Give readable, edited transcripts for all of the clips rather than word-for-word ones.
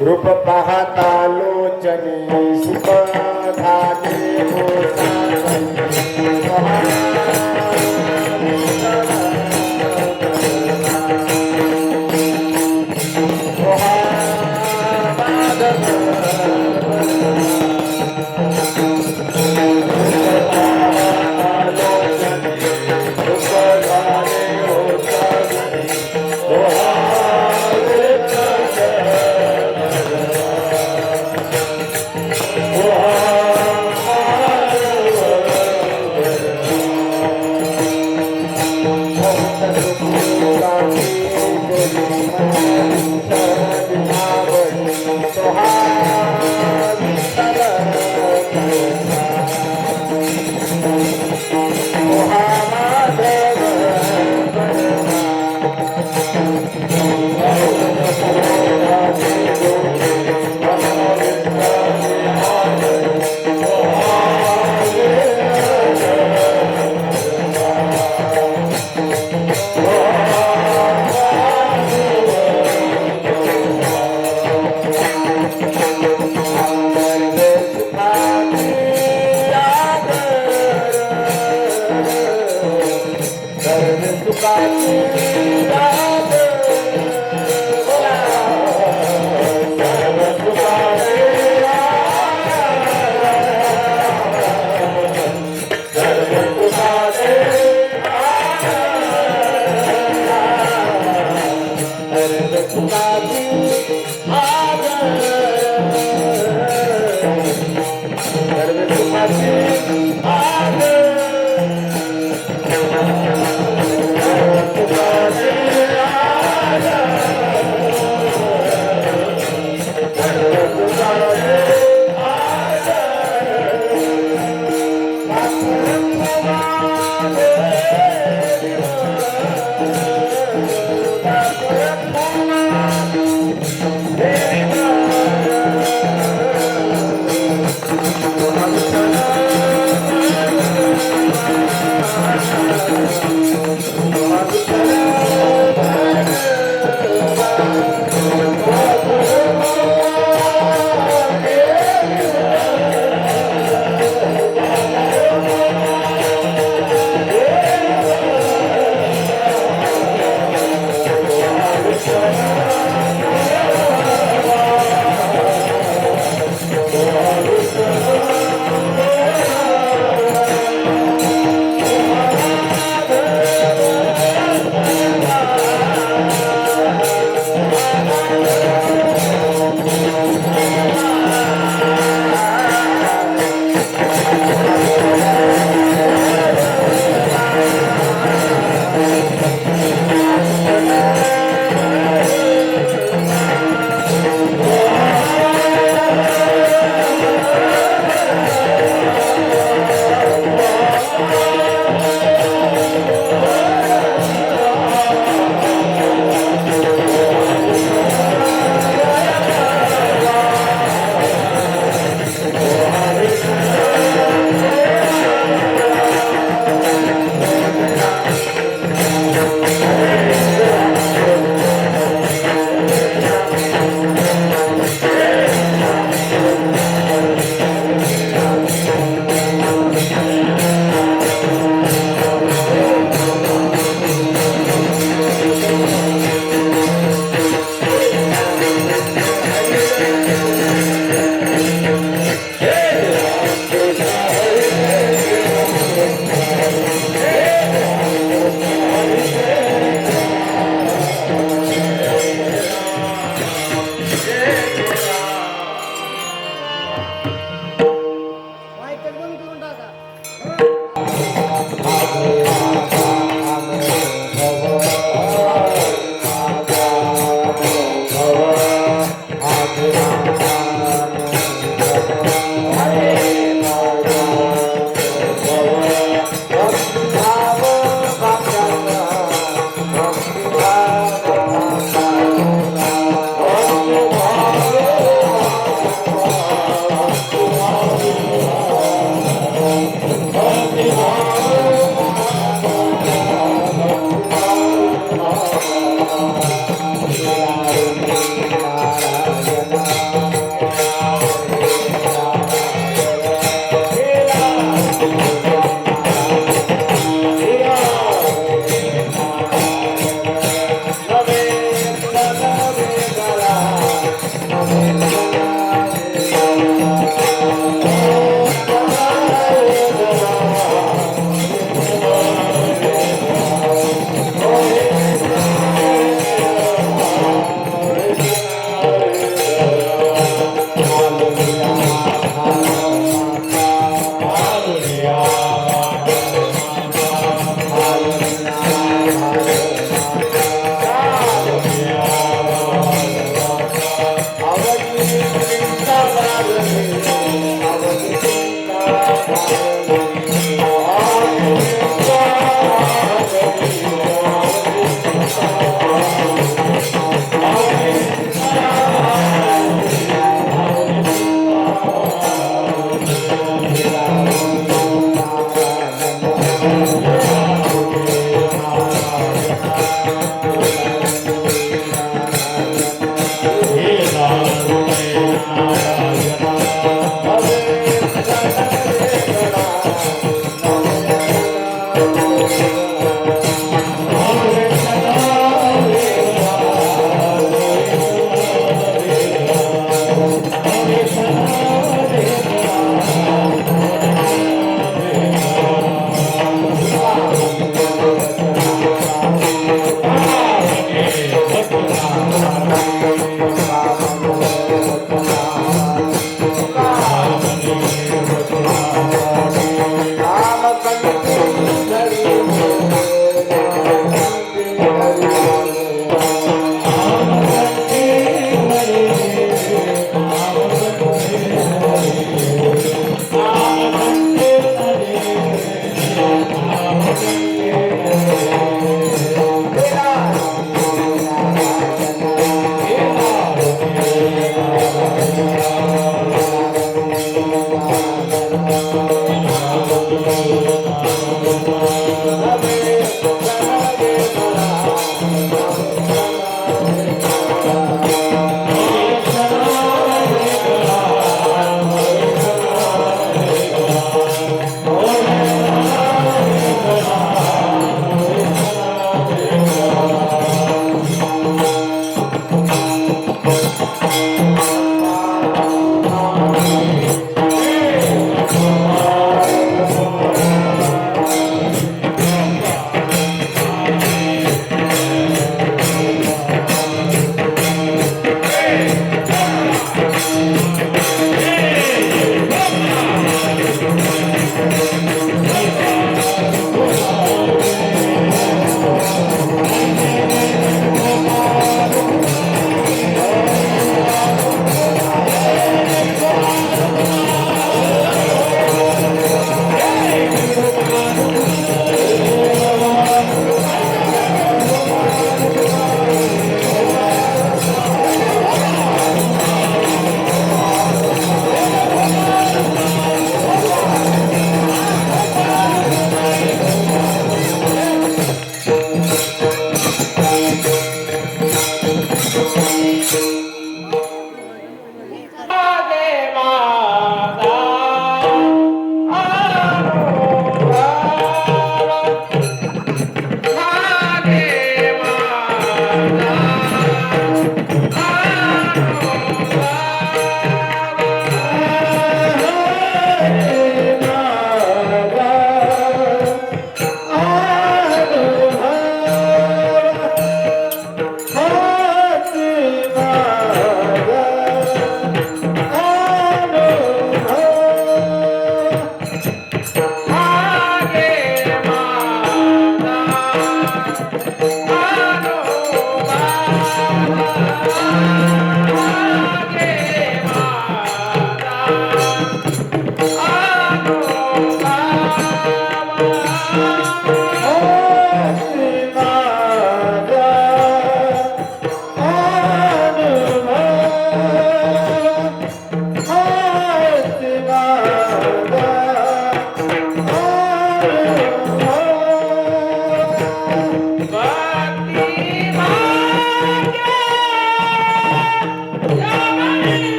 रूप पाहता लोचनी सुख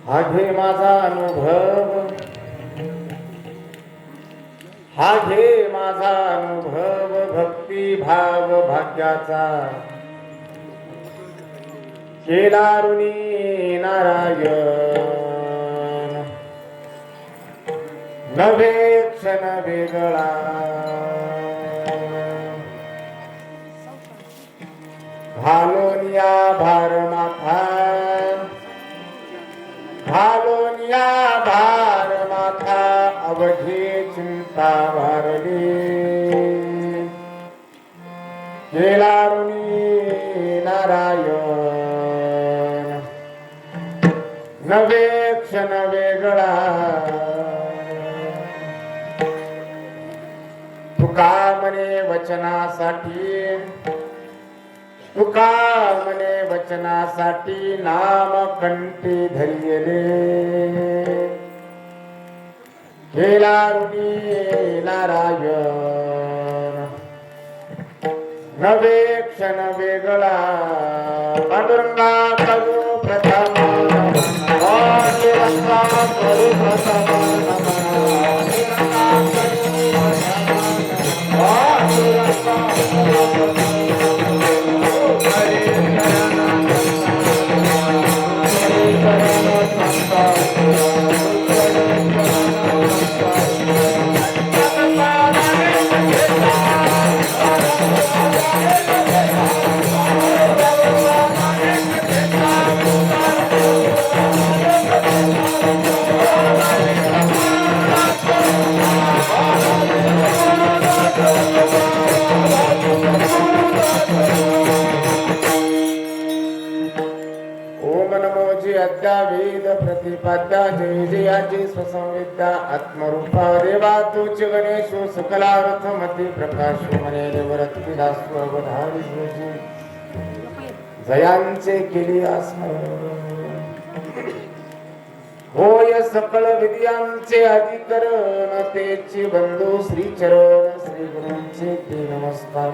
हा घे माझा अनुभव, हा घे माझा अनुभव, भक्ती भाव भाग्याचा केला ऋणी नारायण, नवे क्षण वेगळा घालून या भार माथा, घालून या भार माथा, अवघी चिंता भारली केला ऋणी नारायण, नवे क्षण वेगळा तुका म्हणे वचनासाठी, तुका म्हणे वचनासाठी नाम कंठी धरिले केला ऋणी नारायण, नवे क्षण वेगळा पांडुरंगा करू प्रथम पांडुरंगा करू प्रथम वेद प्रतिपाद्या जय जयाची स्वसंविद्या आत्मरूपा देवा तूच गणेशो सकलार्थ मती प्रकाशो मने देवरत्ती दासो अवधारी तुझी जयांचे केली स्मरण, होय सकल विद्यांचे अधिकरण तेची बंधू श्री चरण श्री गुरूंचे ते नमस्कार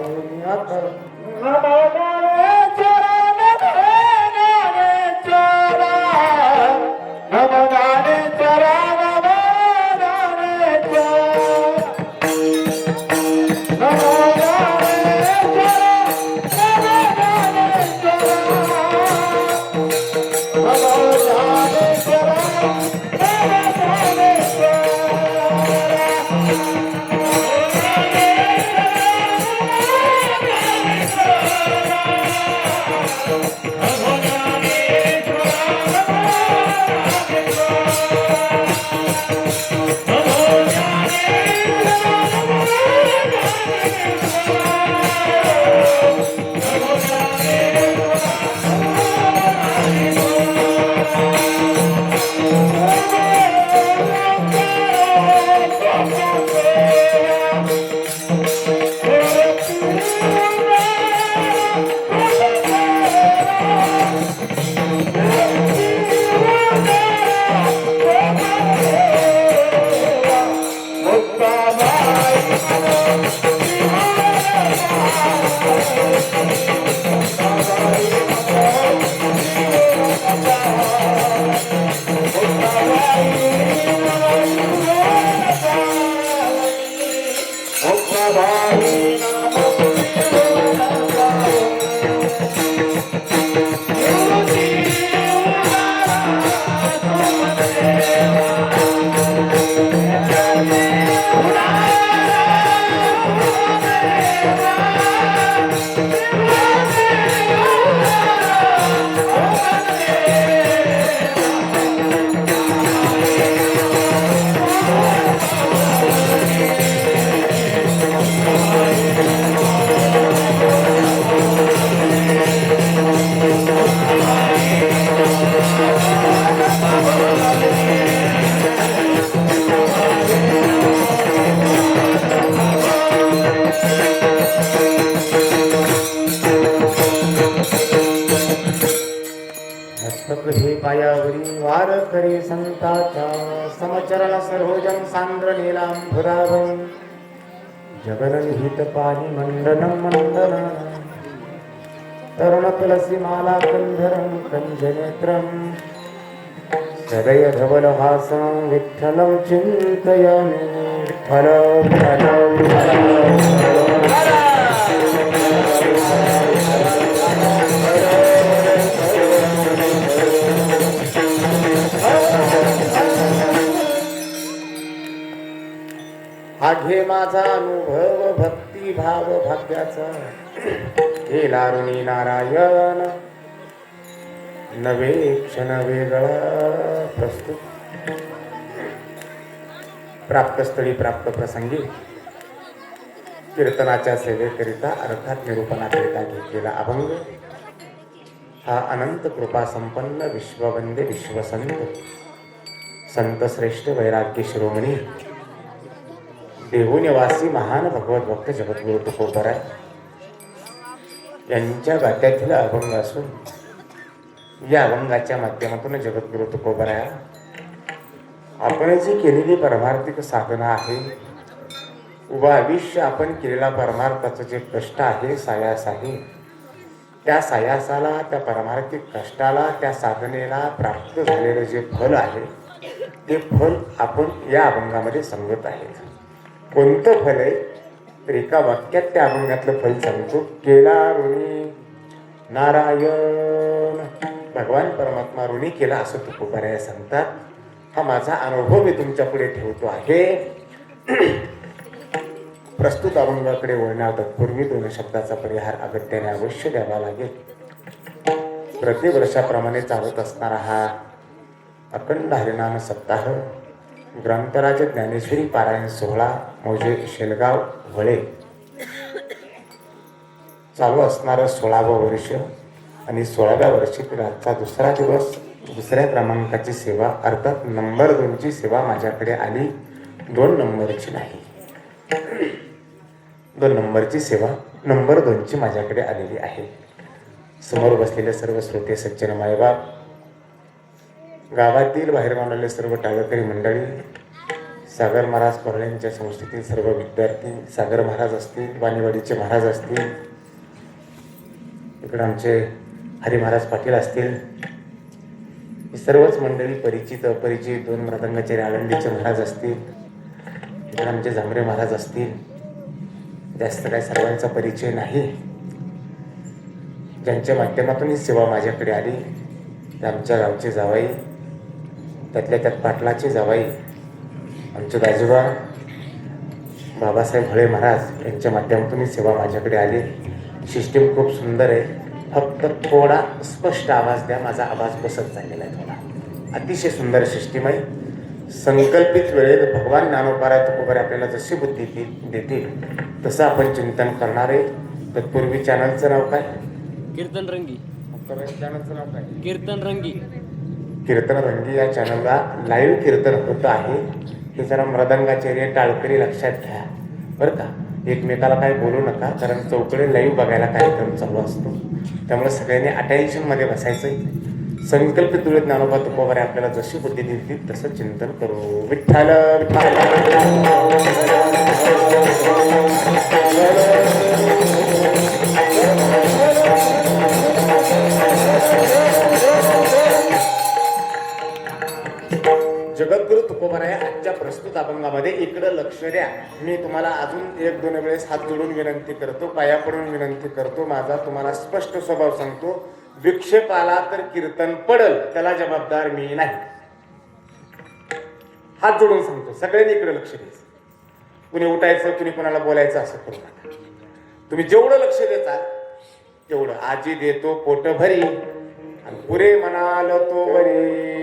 Thank you. मस्तक हे पायावरी वार करे संताचा समचरण सरोजम सांद्र नीलांबुदाभं जगननिहित पाणी मंडनं मंडनं तरुण तुलसी माला कंधरं कंजनेत्रं सदय धवलहासं विठ्ठलं चिन्तयामि विठ्ठल हा घे माझा अनुभव भक्ती भाव भाग्याचा हे लारुणी नारायण नवे क्षण वेगळा प्रस्तुत प्राप्तस्थळी प्राप्त प्रसंगी कीर्तनाच्या सेवेकरिता अर्थात निरूपणाकरिता घेतलेला अभंग हा अनंत कृपा संपन्न विश्ववंदे विश्वसंत संत श्रेष्ठ वैराग्य शिरोमणी देहूनिवासी महान भगवत भक्त जगद्गुरु तुकोबराय यांच्या गात्यातील अभंग असून या अभंगाच्या माध्यमातून जगद्गुरु तुकोबराय आपण जी केलेली परमार्थिक साधना आहे उभा आयुष्य आपण केलेला परमार्थाचं जे कष्ट आहे सायास आहे त्या सायासाला त्या परमार्थिक कष्टाला त्या साधनेला प्राप्त झालेलं जे फल आहे ते फल आपण या अभंगामध्ये सांगत आहेत. कोणतं फल आहे तर एका वाक्यात त्या अभंगातलं फल सांगतो. केला ऋणी नारायण भगवान परमात्मा ऋणी केला असं तुकोबराय सांगतात. हा माझा अनुभव मी तुमच्या पुढे ठेवतो आहे. प्रस्तुत अभंगाकडे वळण्या तत्पूर्वी दोन शब्दाचा परिहार अगत्याने अवश्य द्यावा लागेल. प्रतिवर्षाप्रमाणे चालत असणारा हा अखंड हरिनाम सप्ताह ग्रंथराज ज्ञानेश्वरी पारायण सोहळा मौजे शेलगाव वळे चालू असणारं 16वं वर्ष आणि 16व्या वर्षीतील आजचा दुसरा दिवस. दुसऱ्या क्रमांकाची सेवा अर्थात नंबर 2 ची सेवा माझ्याकडे आली. 2 नंबरची नाही, 2 नंबरची सेवा नंबर 2 ची माझ्याकडे आलेली आहे. समोर बसलेले सर्व श्रोते सज्जन मायबाप, गावातील बाहेर मांडलेले सर्व टाळकरी मंडळी, सागर महाराज परळ्यांच्या संस्थेतील सर्व विद्यार्थी, सागर महाराज असतील, वाणीवाडीचे महाराज असतील, इकडे आमचे हरी महाराज पाटील असतील, ही सर्वच मंडळी परिचित अपरिचित, 2 मृदंगाचे आळंदीचे महाराज असतील, इकडे आमचे झांबरे महाराज असतील. जास्त काही सर्वांचा परिचय नाही. ज्यांच्या माध्यमातून ही सेवा माझ्याकडे आली ते आमच्या गावचे जावाई, त्यातल्या त्यात पाटलाचे जावाई आमचे दाजोबा बाबासाहेब हळे महाराज यांच्या माध्यमातून ही सेवा माझ्याकडे आली. सिस्टीम खूप सुंदर आहे. फक्त थोडा स्पष्ट आवाज द्या. माझा आवाज बसत चाललेला आहे थोडा. अतिशय सुंदर सिस्टीम आहे. संकल्पित वेळेत भगवान ज्ञानोबा तुकोबराय आपल्याला जशी बुद्धी देतील तसं आपण चिंतन करणार आहे. तत्पूर्वी चॅनलचं नाव काय? कीर्तन रंगी. चॅनलचं नाव काय? कीर्तन रंगी. कीर्तन रंगी या चॅनलला लाईव्ह कीर्तन होत आहे. हे जरा मृदंगाचे रे टाळकरी लक्षात घ्या बरं का. एकमेकाला काही बोलू नका, कारण चौकडे लाईव्ह बघायला कार्यक्रम चालू असतो. त्यामुळे सगळ्यांनी अटेन्शनमध्ये बसायचं. संकल्पित वेळेत ज्ञानोबा तुकोबराय आपल्याला जशी बुद्धी देतील तसं चिंतन करू. विठ्ठल जगद्गुरु तुकोबराय आजच्या प्रस्तुत अभंगामध्ये इकडं लक्ष द्या. मी तुम्हाला अजून 1-2 वेळेस हात जोडून विनंती करतो, पाया पडून विनंती करतो. माझा तुम्हाला स्पष्ट स्वभाव सांगतो. विक्षेप आला तर कीर्तन पडल, त्याला जबाबदार मी नाही. हात जोडून सांगतो. सगळ्यांनी इकडे लक्ष द्यायचं. कुणी उठायचं, कुणी कोणाला बोलायचं असं करू नका. तुम्ही जेवढं लक्ष देताल तेवढं. आजी देतो पोट भरी आणि पुरे म्हणाल तो वरी.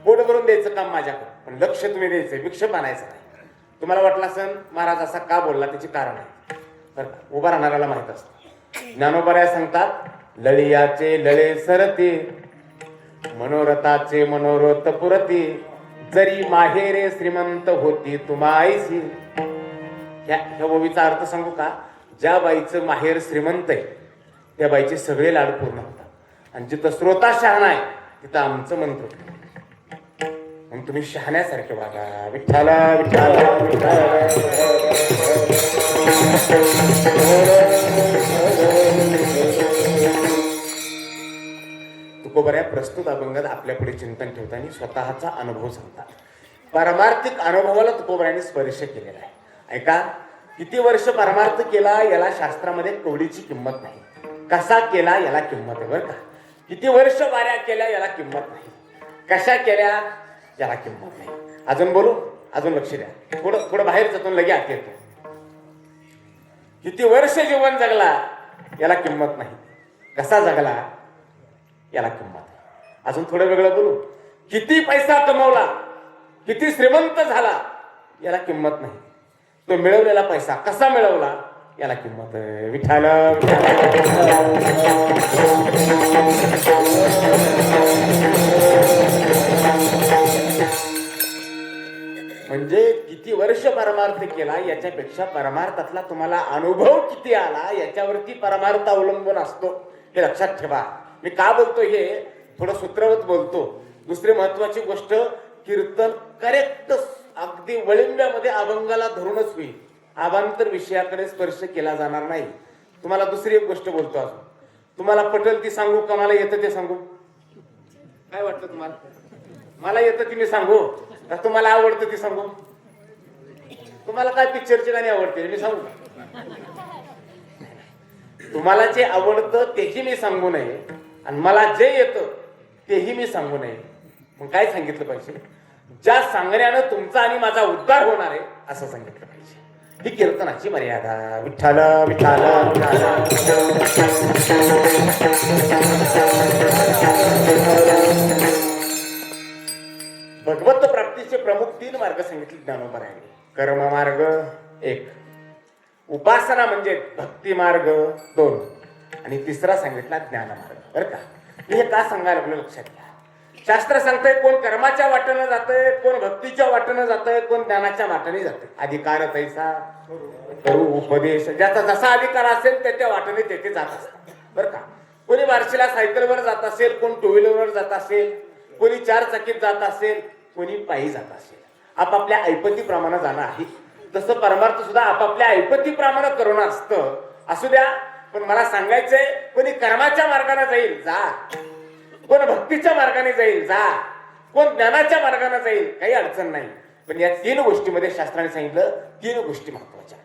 पोट भरून द्यायचं काम माझ्याकडे, पण लक्ष तुम्ही द्यायचं, विक्षेप आणायचं नाही. तुम्हाला वाटलं असेल महाराज असा का बोलला, त्याची कारण आहे बरं का. उभा राहणाऱ्याला माहित असतं. ज्ञानोबराय सांगतात, लळियाचे लळे सरते मनोरथाचे मनोरथ पुरती जरी माहेरे श्रीमंत होती तुमाईसी. ह्या ओवीचा अर्थ सांगू का? ज्या बाईचं माहेर श्रीमंत आहे त्या बाईचे सगळे लाड पूर्ण होतात आणि जिथं श्रोता शहाणा आहे तिथं आमचं मंत्र मग तुम्ही शहाण्यासारखे वागा. विठ्ठला विठ्ठला तुकोबऱ्या प्रस्तुत अभंगात आपल्या पुढे चिंतन ठेवताना स्वतःचा अनुभव सांगतात. पारमार्थिक अनुभवाला तुकोबऱ्याने स्पर्श केलेला आहे. ऐका, किती वर्ष परमार्थ केला याला शास्त्रामध्ये कवडीची किंमत नाही. कसा केला याला किंमत आहे बरं का. किती वर्ष वाऱ्या केल्या याला किंमत नाही. कशा केल्या याला किंमत नाही. अजून बोलू, अजून लक्ष द्या. थोडं बाहेर जातो लगे आत येतो. किती वर्ष जीवन जगला याला किंमत नाही. कसा जगला याला किंमत आहे. अजून थोडं वेगळं बोलू. किती पैसा कमवला, किती श्रीमंत झाला याला किंमत नाही. तो मिळवलेला पैसा कसा मिळवला याला किंमत आहे. विठ्ठला म्हणजे किती वर्ष परमार्थ केला याच्यापेक्षा परमार्थातला तुम्हाला अनुभव किती आला याच्यावरती परमार्थ अवलंबून असतो. हे लक्षात ठेवा. मी का बोलतो हे थोडं सूत्रवत बोलतो. दुसरी महत्वाची गोष्ट, कीर्तन करेक्ट अगदी वळिंब्यामध्ये अभंगाला धरूनच होईल. अभांतर विषयाकडे स्पर्श केला जाणार नाही. तुम्हाला दुसरी एक गोष्ट बोलतो अजून. तुम्हाला पटेल ती सांगू का मला येतं ते सांगू? काय वाटतं तुम्हाला? मला येतं ती मी सांगू का तुम्हाला आवडतं ती सांगू? तुम्हाला काय पिक्चरची गाणी आवडते मी सांगू? तुम्हाला जे आवडतं तेही मी सांगू नये आणि मला जे येतं तेही मी सांगू नये. मग काय सांगितलं पाहिजे? ज्या सांगण्यानं तुमचा आणि माझा उद्धार होणार आहे असं सांगितलं पाहिजे. ही कीर्तनाची मर्यादा. विठ्ठला विठ्ठला भगवत प्राप्तीचे प्रमुख 3 मार्ग सांगितले ज्ञानोबरायांनी. कर्म मार्ग 1, उपासना म्हणजे भक्ती मार्ग 2 आणि तिसरा सांगितला ज्ञान मार्ग. बरं का? हे का सांगायला आपलं लक्षात घ्या. शास्त्र सांगतंय कोण कर्माच्या वाटेनं जातंय, कोण भक्तीच्या वाटेनं जातंय, कोण ज्ञानाच्या वाटेने जातंय. अधिकार तैसा करू उपदेश. ज्याचा जसा अधिकार असेल त्याच्या वाटेने तेथे जात असतात. बरं का? कोणी बार्शीला सायकलवर जात असेल, कोण टू व्हीलरवर जात असेल, कोणी 4 चाकीत जात असेल, कोणी पायी जात असेल. आपापल्या ऐपतीप्रमाणे जाणं आहे. तसं परमार्थ सुद्धा आपापल्या ऐपतीप्रमाणे करणं असतं. असू द्या, पण मला सांगायचंय कोणी कर्माच्या मार्गाने जाईल जा, कोण भक्तीच्या मार्गाने जाईल जा, कोण ज्ञानाच्या मार्गाने जाईल काही अडचण नाही. पण या 3 गोष्टीमध्ये शास्त्राने सांगितलं 3 गोष्टी महत्वाच्या.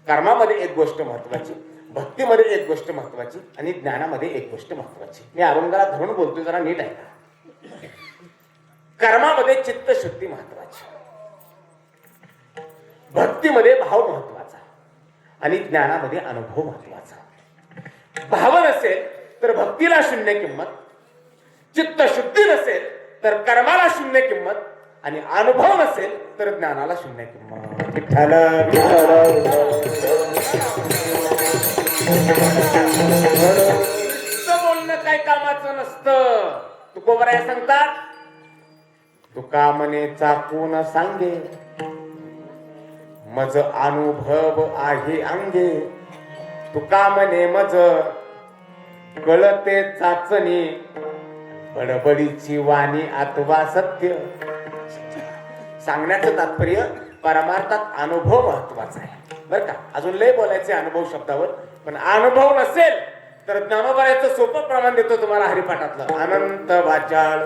कर्मामध्ये एक गोष्ट महत्वाची, भक्तीमध्ये एक गोष्ट महत्वाची आणि ज्ञानामध्ये एक गोष्ट महत्वाची. मी अभंगाला धरून बोलतोय, जरा नीट ऐका. कर्मामध्ये चित्तशुद्धी महत्वाची, भक्तीमध्ये भाव महत्वाचा आणि ज्ञानामध्ये अनुभव महत्वाचा. भाव नसेल तर भक्तीला शून्य किंमत, चित्तशुद्धी नसेल तर कर्माला शून्य किंमत आणि अनुभव नसेल तर ज्ञानाला शून्य किंमत. बोलणं काय कामाचं नसतं. तुकोबराया सांगतात तुका मने चाकून सांगे मज अनुभव आहे अंगे. तुका मने मज कळते चाचणी बडबडीची वाणी अथवा सत्य. सांगण्याचं तात्पर्य परमार्थात अनुभव महत्वाचा आहे. बरं का? अजून लय बोलायचे अनुभव शब्दावर, पण अनुभव नसेल तर ज्ञानोबरायाचं सोपं प्रमाण देतो तुम्हाला हरिपाठातलं. अनंत वाचाळ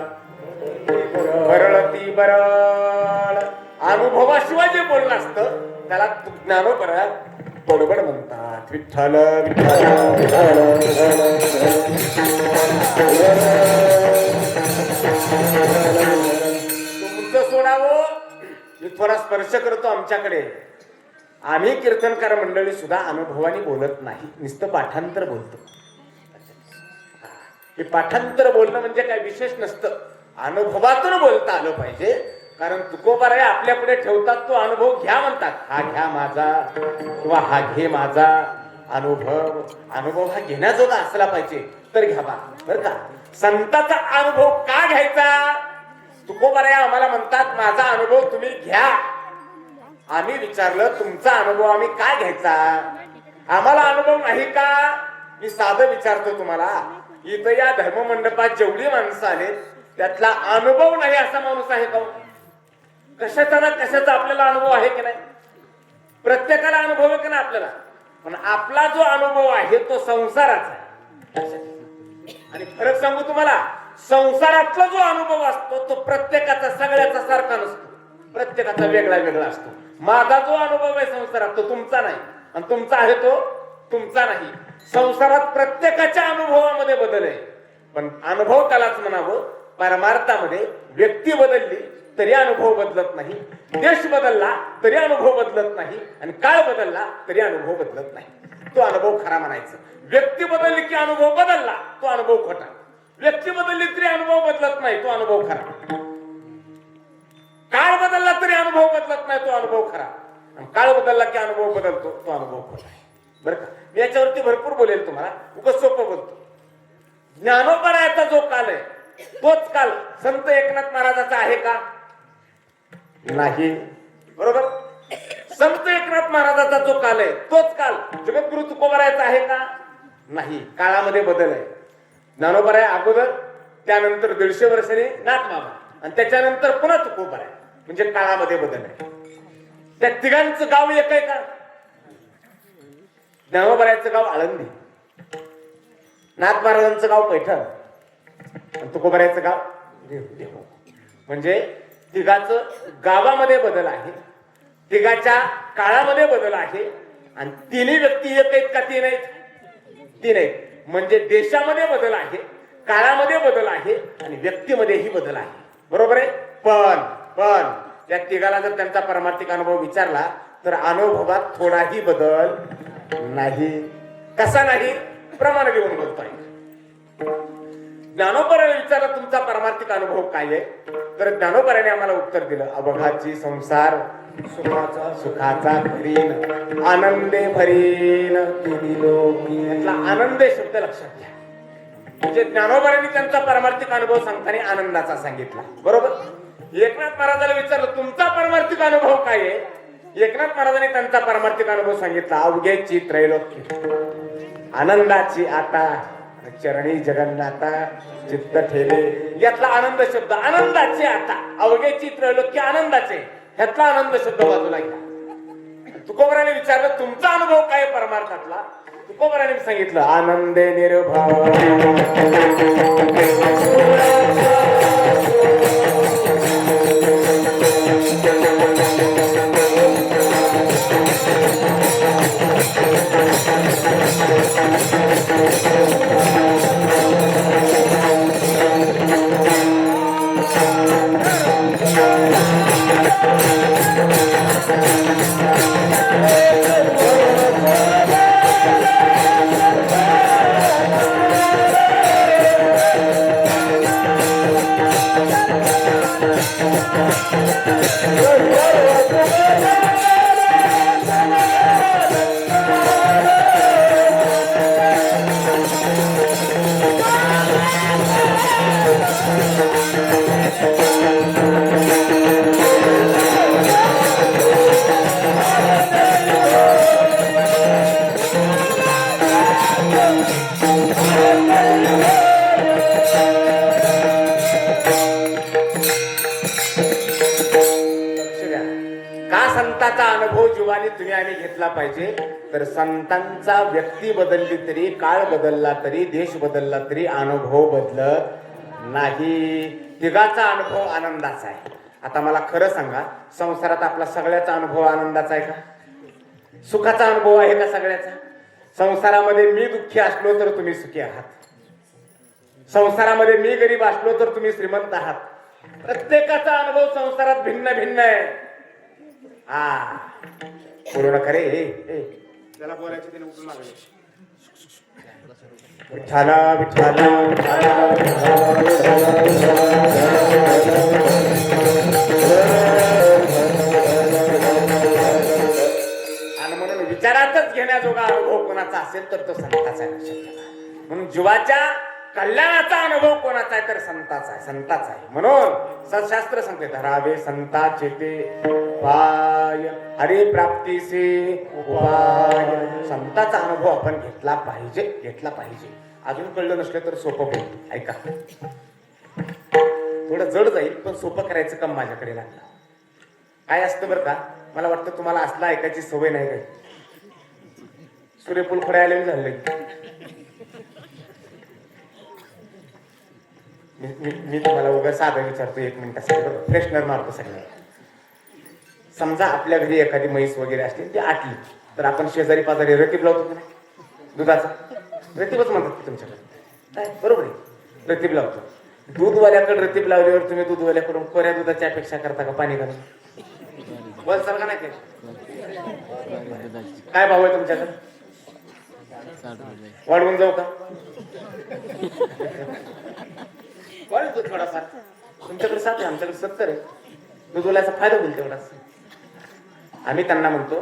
बरळती बरळ. अनुभवाशिवाय जे बोलणं असतं त्याला ज्ञानोबराया बडबड म्हणतात. विठ्ठल तुमचं सोडावं. मी थोडा स्पर्श करतो आमच्याकडे. आम्ही कीर्तनकार मंडळी सुद्धा अनुभवाने बोलत नाही, नुसतं पाठांतर बोलतो. हे पाठांतर बोलणं म्हणजे काय विशेष नसतं, अनुभवातून बोलता आलं पाहिजे. कारण तुकोबाराया आपल्या पुढे ठेवतात तो अनुभव घ्या म्हणतात. हा घ्या माझा किंवा हा घे माझा अनुभव. अनुभव हा घेण्याजोगा असला पाहिजे तर घ्या बा. बरं का? संताचा अनुभव का घ्यायचा? तुकोबाराया आम्हाला म्हणतात माझा अनुभव तुम्ही घ्या. आम्ही विचारलं तुमचा अनुभव आम्ही काय घ्यायचा, आम्हाला अनुभव नाही का? मी साधं विचारतो तुम्हाला, इथं या धर्ममंडपात जेवढी माणसं आले त्यातला अनुभव नाही असा माणूस आहे का? कशाचा ना कशाचा आपल्याला अनुभव आहे की नाही? प्रत्येकाला अनुभव आहे की नाही आपल्याला? पण आपला जो अनुभव आहे तो संसाराचा आहे. आणि फरक सांगू तुम्हाला, संसारातला जो अनुभव असतो तो प्रत्येकाचा सगळ्याचा सारखा नसतो, प्रत्येकाचा वेगळा वेगळा असतो. माझा जो अनुभव आहे संसारात तो तुमचा नाही, आणि तुमचा आहे तो तुमचा नाही. संसारात प्रत्येकाच्या अनुभवामध्ये बदल आहे, पण अनुभव त्यालाच म्हणावं. परमार्थामध्ये व्यक्ती बदलली तरी अनुभव बदलत नाही, देश बदलला तरी अनुभव बदलत नाही, आणि काळ बदलला तरी अनुभव बदलत नाही. तो अनुभव खरा म्हणायचा. व्यक्ती बदलली की अनुभव बदलला, तो अनुभव खोटा. व्यक्ती बदलली तरी अनुभव बदलत नाही, तो अनुभव खरा. काळ बदलला तरी अनुभव बदलत नाही, तो अनुभव खरा. आणि काळ बदलला की अनुभव बदलतो, तो अनुभव खोटा आहे. बरं का? मी याच्यावरती भरपूर बोलेल तुम्हाला, उगाच सोपं बोलतो. ज्ञानोबरायाचा जो काल आहे तोच काल संत एकनाथ महाराजाचा आहे का? नाही. बरोबर? संत एकनाथ महाराजाचा जो काल आहे तोच काल जगद्गुरु तुकोबरायाचा आहे का? नाही. काळामध्ये बदल आहे. ज्ञानोबराय अगोदर, त्यानंतर 150 वर्षांनी नाथमामा, आणि त्याच्यानंतर पुन्हा तुकोबराय. म्हणजे काळामध्ये बदल आहे. त्या तिघांचं गाव एक आहे का? ज्ञानोबरायाचं गाव आळंदी, नाथ महाराजांचं गाव पैठण, आणि तुकोबरायाचं गाव देहू. म्हणजे तिघाचं गावामध्ये बदल आहे, तिघाच्या काळामध्ये बदल आहे. आणि तिन्ही व्यक्ती एक आहेत का? तीन आहेत. तीन आहेत. म्हणजे देशामध्ये बदल आहे, काळामध्ये बदल आहे, आणि व्यक्तीमध्येही बदल आहे. बरोबर आहे? पण पण त्या तिघाला जर त्यांचा परमार्थिक अनुभव विचारला तर अनुभवात थोडाही बदल नाही. कसा नाही? प्रमाण घेऊन बोलतोय. ज्ञानोबराने विचारला तुमचा परमार्थिक अनुभव काय आहे, तर ज्ञानोबराने आम्हाला उत्तर दिलं, अवघाची संसार सुखाचा भरीन, आनंदे भरीन तिन्ही लोकी. यातला आनंद शब्द लक्षात घ्या. म्हणजे ज्ञानोबराने त्यांचा परमार्थिक अनुभव सांगताना आनंदाचा सांगितला. बरोबर? एकनाथ महाराजाला विचारलं तुमचा परमार्थिक अनुभव काय आहे, एकनाथ महाराजांनी त्यांचा परमार्थिक अनुभव सांगितला, अवघेची त्रैलोक्य, आनंदाची आता चरणी जगन्नाथा चित्त ठेले. यातला आनंद शब्द, आनंदाचे आता, अवघेची त्रैलोक्य आनंदाचे, ह्यातला आनंद शब्द बाजूला घ्या. तुकोबराने विचारलं तुमचा अनुभव काय परमार्थातला, तुकोबराने सांगितलं आनंदे निर्भय. संतांचा अनुभव जीवाने तुम्ही आम्ही घेतला पाहिजे. तर संतांचा व्यक्ती बदलली तरी, काळ बदलला तरी, देश बदलला तरी अनुभव बदलत नाही. तिघाचा अनुभव आनंदाचा आहे. आता मला खरं सांगा, संसारात आपला सगळ्याचा अनुभव आनंदाचा आहे का? सुखाचा अनुभव आहे का सगळ्याचा? संसारामध्ये मी दुःखी असलो तर तुम्ही सुखी आहात, संसारामध्ये मी गरीब असलो तर तुम्ही श्रीमंत आहात. प्रत्येकाचा अनुभव संसारात भिन्न भिन्न आहे. हा बोलू नका रे, त्याला बोलायचं त्याने उठून लागले. विठाला विठाला आणि म्हणून विचारातच घेण्याजोगा अनुभव कोणाचा असेल तर तो संताचा आहे. म्हणून जीवाच्या कल्याणाचा अनुभव कोणाचा आहे तर संताचा आहे, संताचा आहे. म्हणून सशास्त्र सांगते धरावे संताचे ते पाय हरी प्राप्तीचे उपाय. संताचा अनुभव आपण घेतला पाहिजे, घेतला पाहिजे. अजून कळलं नसलं तर सोपं बोलतो, ऐका. थोडं जड जाईल पण सोपं करायचं काम माझ्याकडे लागलं. काय असतं बरं का, मला वाटतं तुम्हाला असलं ऐकायची सवय नाही काही. सूर्यफूल खडे आलेले झाले. मी तुम्हाला उगा साधं विचारतो, 1 मिनिटासाठी फ्रेशनर मारतो सगळ्या. समजा आपल्या घरी एखादी म्हैस वगैरे असली ती आटली तर आपण शेजारी पाजारी रतीब लावतो की नाही दुधाचा? रतीबच म्हणतात की तुमच्याकडे, काय बरोबर आहे, रतीब लावतो. दूधवाल्याकडे रतीब लावल्यावर तुम्ही दूधवाल्याकडून कोऱ्या दुधाची अपेक्षा करता का पाणी घालून? बोल सर का नाही ते? काय भाव आहे तुमच्याकडे? वाढवून जाऊ का? वाढतो थोडाफार. तुमच्याकडे 7 आहे, आमच्याकडे 70 आहे. दूधवाल्याचा फायदा होईल तेवढाच. आम्ही त्यांना म्हणतो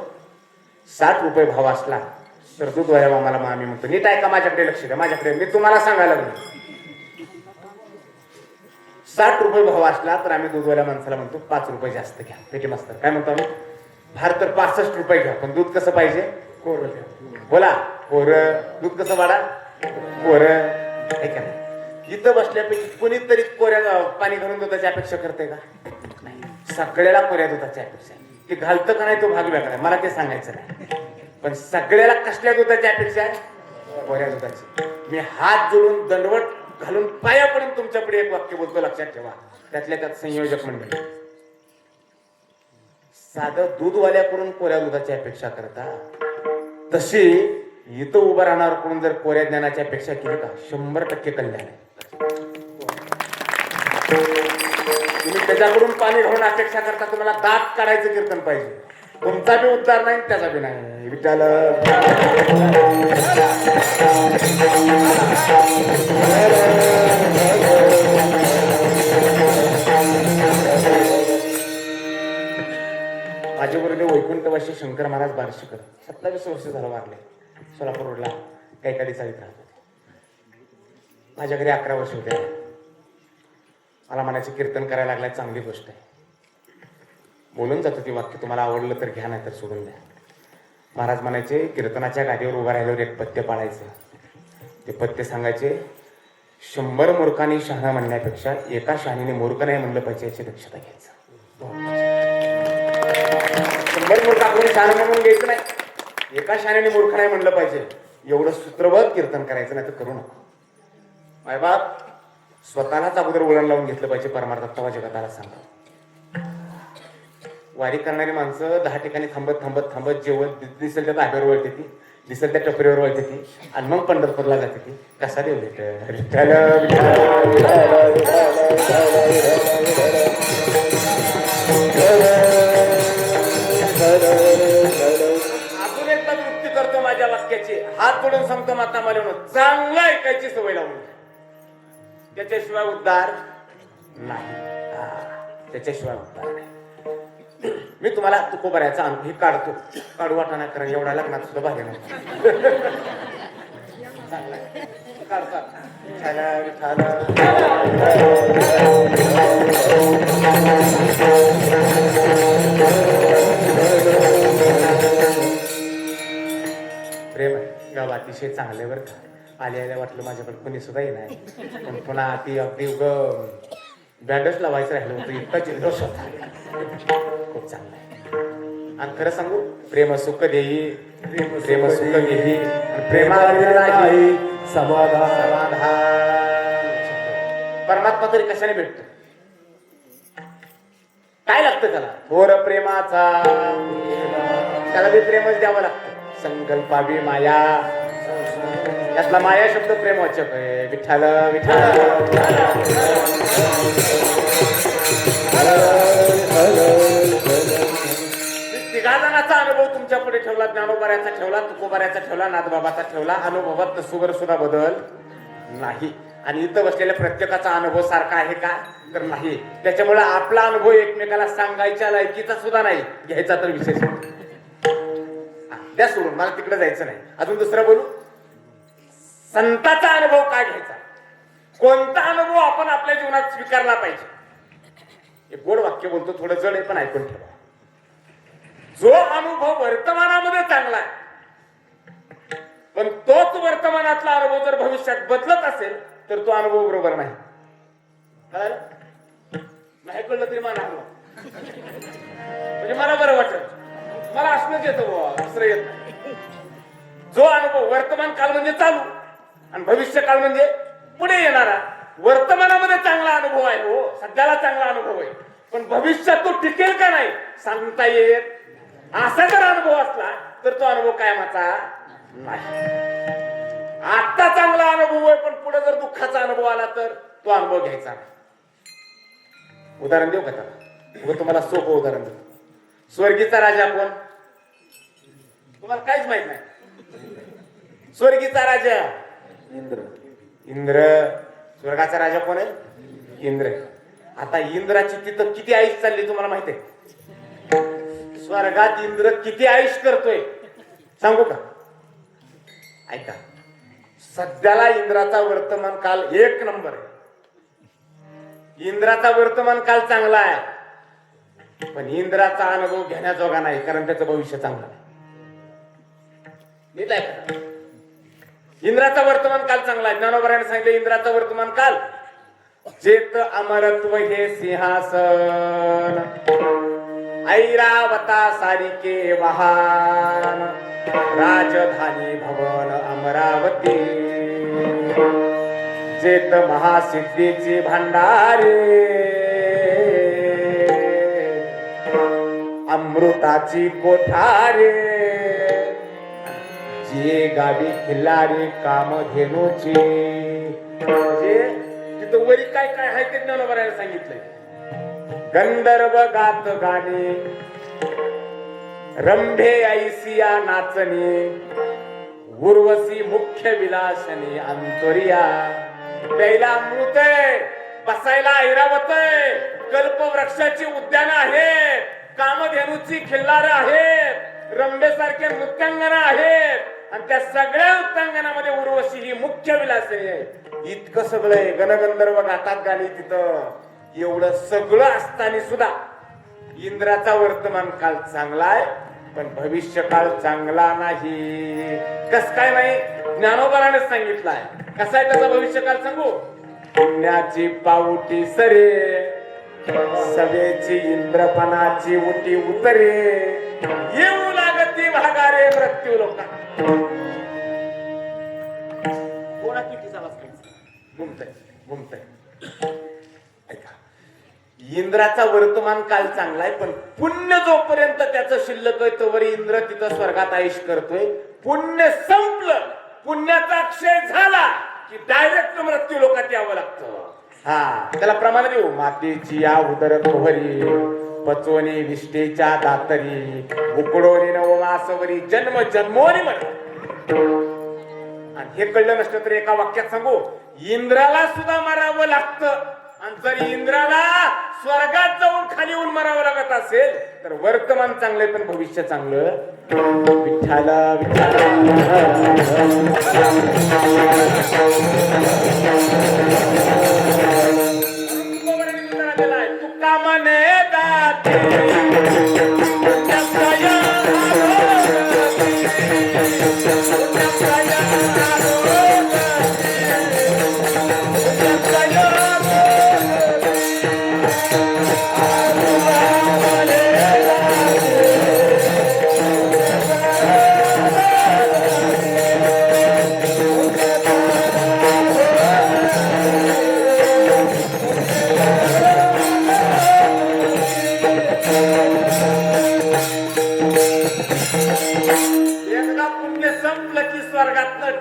60 रुपये भाव असला तर दूधवाल्या आम्हाला, आम्ही म्हणतो नीट आहे का, माझ्याकडे लक्ष द्या, माझ्याकडे मी तुम्हाला सांगायला लागलो. 60 रुपये भाव असला तर आम्ही दूधवाल्या माणसाला म्हणतो 5 रुपये जास्त घ्या. पेटी मास्तर काय म्हणतो आम्ही? फार तर 65 रुपये घ्या, पण दूध कसं पाहिजे? कोरं घ्या. बोला कोरं. दूध कसं वाढा? कोरं. ऐका ना, इथं बसल्यापैकी कोणीतरी कोऱ्या पाणी घालून दुधाची अपेक्षा करते का? नाही. सगळ्याला कोऱ्या दुधाची अपेक्षा आहे. ते घालतं का नाही तो भाग वेगळा आहे, मला ते सांगायचं नाही. पण सगळ्याला कसल्या दुधाची अपेक्षा आहे? कोऱ्या दुधाची. मी हात जोडून दंडवट घालून पाया पडून तुमच्या पुढे एक वाक्य बोलतो, लक्षात ठेवा. त्यातल्या त्यात संयोजक मंडळी साधं दूधवाल्याकडून कोऱ्या दुधाची अपेक्षा करता, तशी इथं उभं राहणार कडून जर कोऱ्या ज्ञानाची अपेक्षा केली का 100% कल्याण आहे. तुम्ही त्याच्याकडून पाणी घालून अपेक्षा करता, तुम्हाला दात काढायचं कीर्तन पाहिजे. तुमचा बी उद्धार नाही त्याचा बी नाही. विठ्ठल माझे गुरुदेव वैकुंठवासी शंकर महाराज बार्शीकर 27 वर्ष झालं वारले. सोलापूर रोडला काही चाळीत राहत होते. माझ्या घरी 11 वर्ष होते. मला म्हणायचे कीर्तन करायला लागलाय, चांगली गोष्ट आहे. बोलून जातो ती वाक्य, तुम्हाला आवडलं तर घ्या, नाही तर सोडून द्या. महाराज म्हणायचे कीर्तनाच्या गादीवर उभा राहिल्यावर एक पथ्य पाळायचं. ते पथ्य सांगायचे 100 मूर्खांनी शहाणा म्हणण्यापेक्षा एका शहाणीने मूर्ख नाही म्हणलं पाहिजे याची दक्षता घ्यायचं. 100 मूर्खाकडून शहाणा म्हणून घ्यायचं नाही, एका शहाणीने मूर्ख नाही म्हणलं पाहिजे एवढं सूत्रबद्ध कीर्तन करायचं, नाही तर करू नका. मायबाप स्वतःलाच अगोदर वळण लावून घेतलं पाहिजे परमार्थात, तेव्हा जगताला सांगा. वारी करणारी माणसं 10 ठिकाणी थांबत थांबत थांबत जेवत दिसेल त्या धाब्यावर वळते ती, दिसेल त्या टपरीवर वळते ती, आणि मग पंढरपूरला जाते ती. कसा देव देत अजून एकदा वृत्ती करतो माझ्या वाक्याची. हात जोडून सांगतो माता मला चांगलं ऐकायची सवय लावून, त्याच्याशिवाय उद्धार नाही. त्याच्याशिवाय उद्धार नाही. मी तुम्हाला तुकोबऱ्याचा अनुभव काढतो, काढू वाटा नाही, कारण एवढा लग्नात सुद्धा भारी नव्हता. प्रेम आहे गाव अतिशय चांगले बरं का. आल्या वाटलं माझ्याकडे कोणी सुद्धा नाही, पण पुन्हा ती अगदी उग बँडच लावायचं राहिलं होतं, इतका जल्लोष होता. खूप चांगला आहे. आणि खरं सांगू, प्रेम सुख देई, प्रेम सुख देई, प्रेमाविना समाधान. परमात्मा तरी कशाने भेटतो? काय लागतं त्याला? थोर प्रेमाचा, त्याला बी प्रेमच द्यावं लागतं. संकल्पावी माया, त्यातला माया शब्द प्रेमवाचक आहे. विठ्ठल विठ्ठल. तिघाजणाचा अनुभव तुमच्या पुढे ठेवला, ज्ञानोबाऱ्याचा ठेवला, तुकोबाऱ्याचा ठेवला, नाथबाबाचा ठेवला. अनुभवात सुगर सुद्धा बदल नाही. आणि इथं बसलेल्या प्रत्येकाचा अनुभव सारखा आहे का? तर नाही. त्याच्यामुळे आपला अनुभव एकमेकाला सांगायच्या लायकीचा सुद्धा नाही, घ्यायचा तर विशेष. द्या सोडून, मला तिकडे जायचं नाही. अजून दुसरं बोलू, संताचा अनुभव काय घ्यायचा? कोणता अनुभव आपण आपल्या जीवनात स्वीकारला पाहिजे. एक गोड वाक्य बोलतो, थोडं जड आहे पण ऐकून ठेवा. जो अनुभव वर्तमानामध्ये चांगला आहे पण तोच वर्तमानातला अनुभव जर भविष्यात बदलत असेल तर तो अनुभव बरोबर नाही. कळलं? नाही कळलं तरी मला म्हणजे मला बरं वाटत, मला असणंच येतं, दुसरं येत नाही. जो अनुभव वर्तमान काळ म्हणजे चालू आणि भविष्य काळ म्हणजे पुढे येणारा, वर्तमानामध्ये चांगला अनुभव आहे, हो सध्याला चांगला अनुभव आहे, पण भविष्यात तो टिकेल का नाही सांगता येत. असा जर अनुभव असला तर तो अनुभव कायमाचा नाही. आता चांगला अनुभव आहे पण पुढे जर दुःखाचा अनुभव आला तर तो अनुभव घ्यायचा नाही. उदाहरण देऊ का त्याला? तुम्हाला सोपं उदाहरण देऊ. स्वर्गीचा राजा कोण? तुम्हाला काहीच माहित नाही. स्वर्गीचा राजा इंद्र. इंद्र स्वर्गाचा राजा कोण आहे? इंद्र. आता इंद्राची तिथं किती आयुष चालली तुम्हाला माहित आहे? स्वर्गात इंद्र किती आयुष करतोय सांगू का? ऐका, सध्याला इंद्राचा वर्तमान काल एक नंबर आहे. इंद्राचा वर्तमान काल चांगला आहे पण इंद्राचा अनुभव घेण्याजोगा नाही, कारण त्याचं भविष्य चांगलं आहे. नीट ऐका, इंद्राचा वर्तमान काल चांगला आहे. ज्ञानोबराने सांगितलं इंद्राचा वर्तमान काल जेत अमरत्व हे सिंहासन, ऐरावता सारिके वाहन, राजधानी भवन अमरावती, जेत महासिद्धीची भांडारे, अमृताची कोठारे, जे गावी खिल्लारी कामधेनूची. म्हणजे तिथं वरी काय काय आहे ते ज्ञानोबराने सांगितलंय. गंधर्व गात गाणे, रंभे ऐसिया नाचणी, उर्वशी मुख्य विलासनी अंतरिया. प्यायला अमृत आहे, बसायला ऐरावत आहे, कल्पवृक्षाची उद्यानं आहेत, कामधेनूची खिल्लार आहेत, रंभेसारख्या नृत्यांगना आहेत आणि त्या सगळ्या नृत्यांगनामध्ये उर्वशी ही मुख्य विलासनी आहे. इतकं सगळं आहे, गणगंधर्व गातात गाणी तिथं. एवढं सगळं असताना सुद्धा इंद्राचा वर्तमान काळ चांगला आहे पण भविष्य काळ चांगला नाही. कस काय नाही? ज्ञानोबराने सांगितलंय. कसा आहे त्याचा भविष्य काळ सांगू? पुण्याची पाऊटी सरे, सवेची इंद्रपणाची उटी उतरे, येऊ लागती भागारे मृत्यू लोका. कोणाची किसा घुमतय घुमतय. ऐका, इंद्राचा वर्तमान काल चांगला आहे पण पुण्य जोपर्यंत त्याचं शिल्लक आहे तोवर इंद्र तिथं स्वर्गात आयुष करतोय. पुण्य संपलं, पुण्याचा क्षय झाला की डायरेक्ट मृत्यू लोकात यावं लागतं. हा, त्याला प्रमाण देऊ. मातीची या उदर कोहरी, पचोनी विष्टेच्या दातरी, उकडोनी नवमासवरी, जन्म जन्मोनी मर. आणि हे कळलं नसतं तर एका वाक्यात सांगू, इंद्राला सुद्धा मारावं लागतं. आणि जर इंद्राला स्वर्गात जाऊन खाली येऊन मरावं लागत असेल तर वर्तमान चांगले पण भविष्य चांगलं. विठ्ठल विठ्ठल तुका मने दाते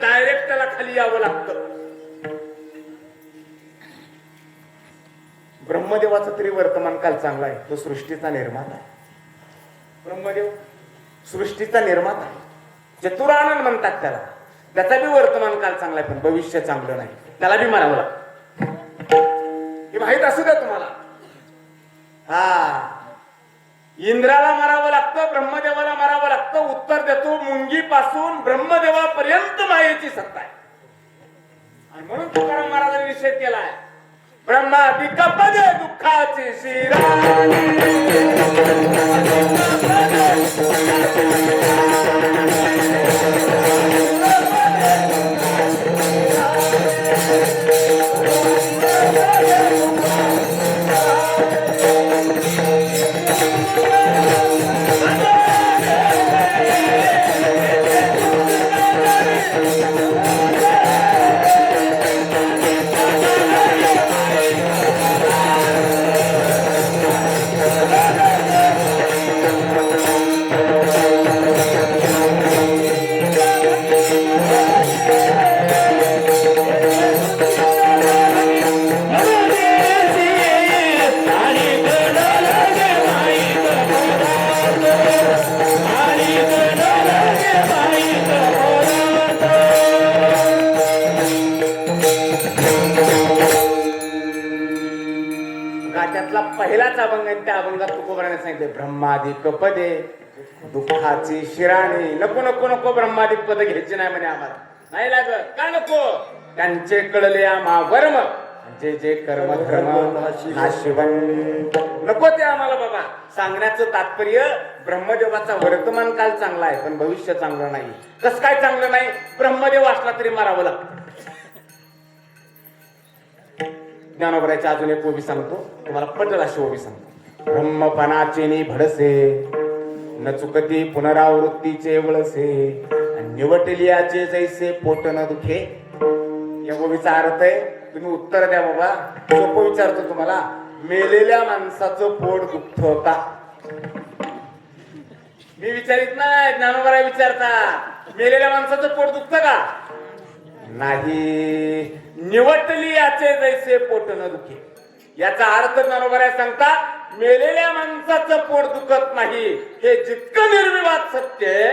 डायरेक्ट त्याला खाली यावं लागतं. ब्रह्मदेवाचा तरी वर्तमान काल चांगला आहे. तो सृष्टीचा निर्माता आहे. ब्रह्मदेव सृष्टीचा निर्माता आहे. चतुरानन म्हणतात त्याला. त्याचा बी वर्तमान काल चांगला आहे पण भविष्य चांगलं नाही. त्याला बी मारावं लागतं. हे माहित असू द्या तुम्हाला. हा, इंद्राला मारावं लागतं, ब्रह्मदेवाला मारावं लागतं. उत्तर देतो, मुंगी पासून ब्रह्मदेवापर्यंत मायेची सत्ता आहे आणि म्हणून तुकाराम महाराजांनी निषेध केलाय. ब्रह्मादिक पदे दुःखाची शिराणी त्यातला पहिलाच अभंग आहे. त्या अभंगात तुकोबाराने सांगितले ब्रह्मादिक पदे दुःखाची शिराणी. नको नको नको ब्रह्मादिक पद घ्यायची नाही म्हणे आम्हाला. नाही लागत का नको. त्यांचे कळले आम्हा वर्म जे जे कर्म धर्म नाशिवंत. नको ते आम्हाला बाबा. सांगण्याचं तात्पर्य ब्रह्मदेवाचा वर्तमान काल चांगला आहे पण भविष्य चांगलं नाही. कसं काय चांगलं नाही. ब्रह्मदेव असला तरी मारावं लागतं. ज्ञानोबरायची अजून एक ओवी सांगतो तुम्हाला पटेल अशी ओवी सांगतो. ब्रह्मपणाचे नि भडसे न चुकती पुनरावृत्तीचे वळसे निवटलियाचे जैसे पोट न दुखे. या ओवीचा अर्थ आहे तुम्ही उत्तर द्या बाबा. सोपं विचारतो तुम्हाला. मेलेल्या माणसाचं पोट दुखत का. मी विचारित नाही ज्ञानोबराय विचारता. मेलेल्या माणसाचं पोट दुखतं का. नाही. निवटली याचे जैसे पोट न दुखे. याचा अर्थ ज्ञानोबराय सांगतात मेलेल्या माणसाचं पोट दुखत नाही. हे जितकं निर्विवाद सत्य आहे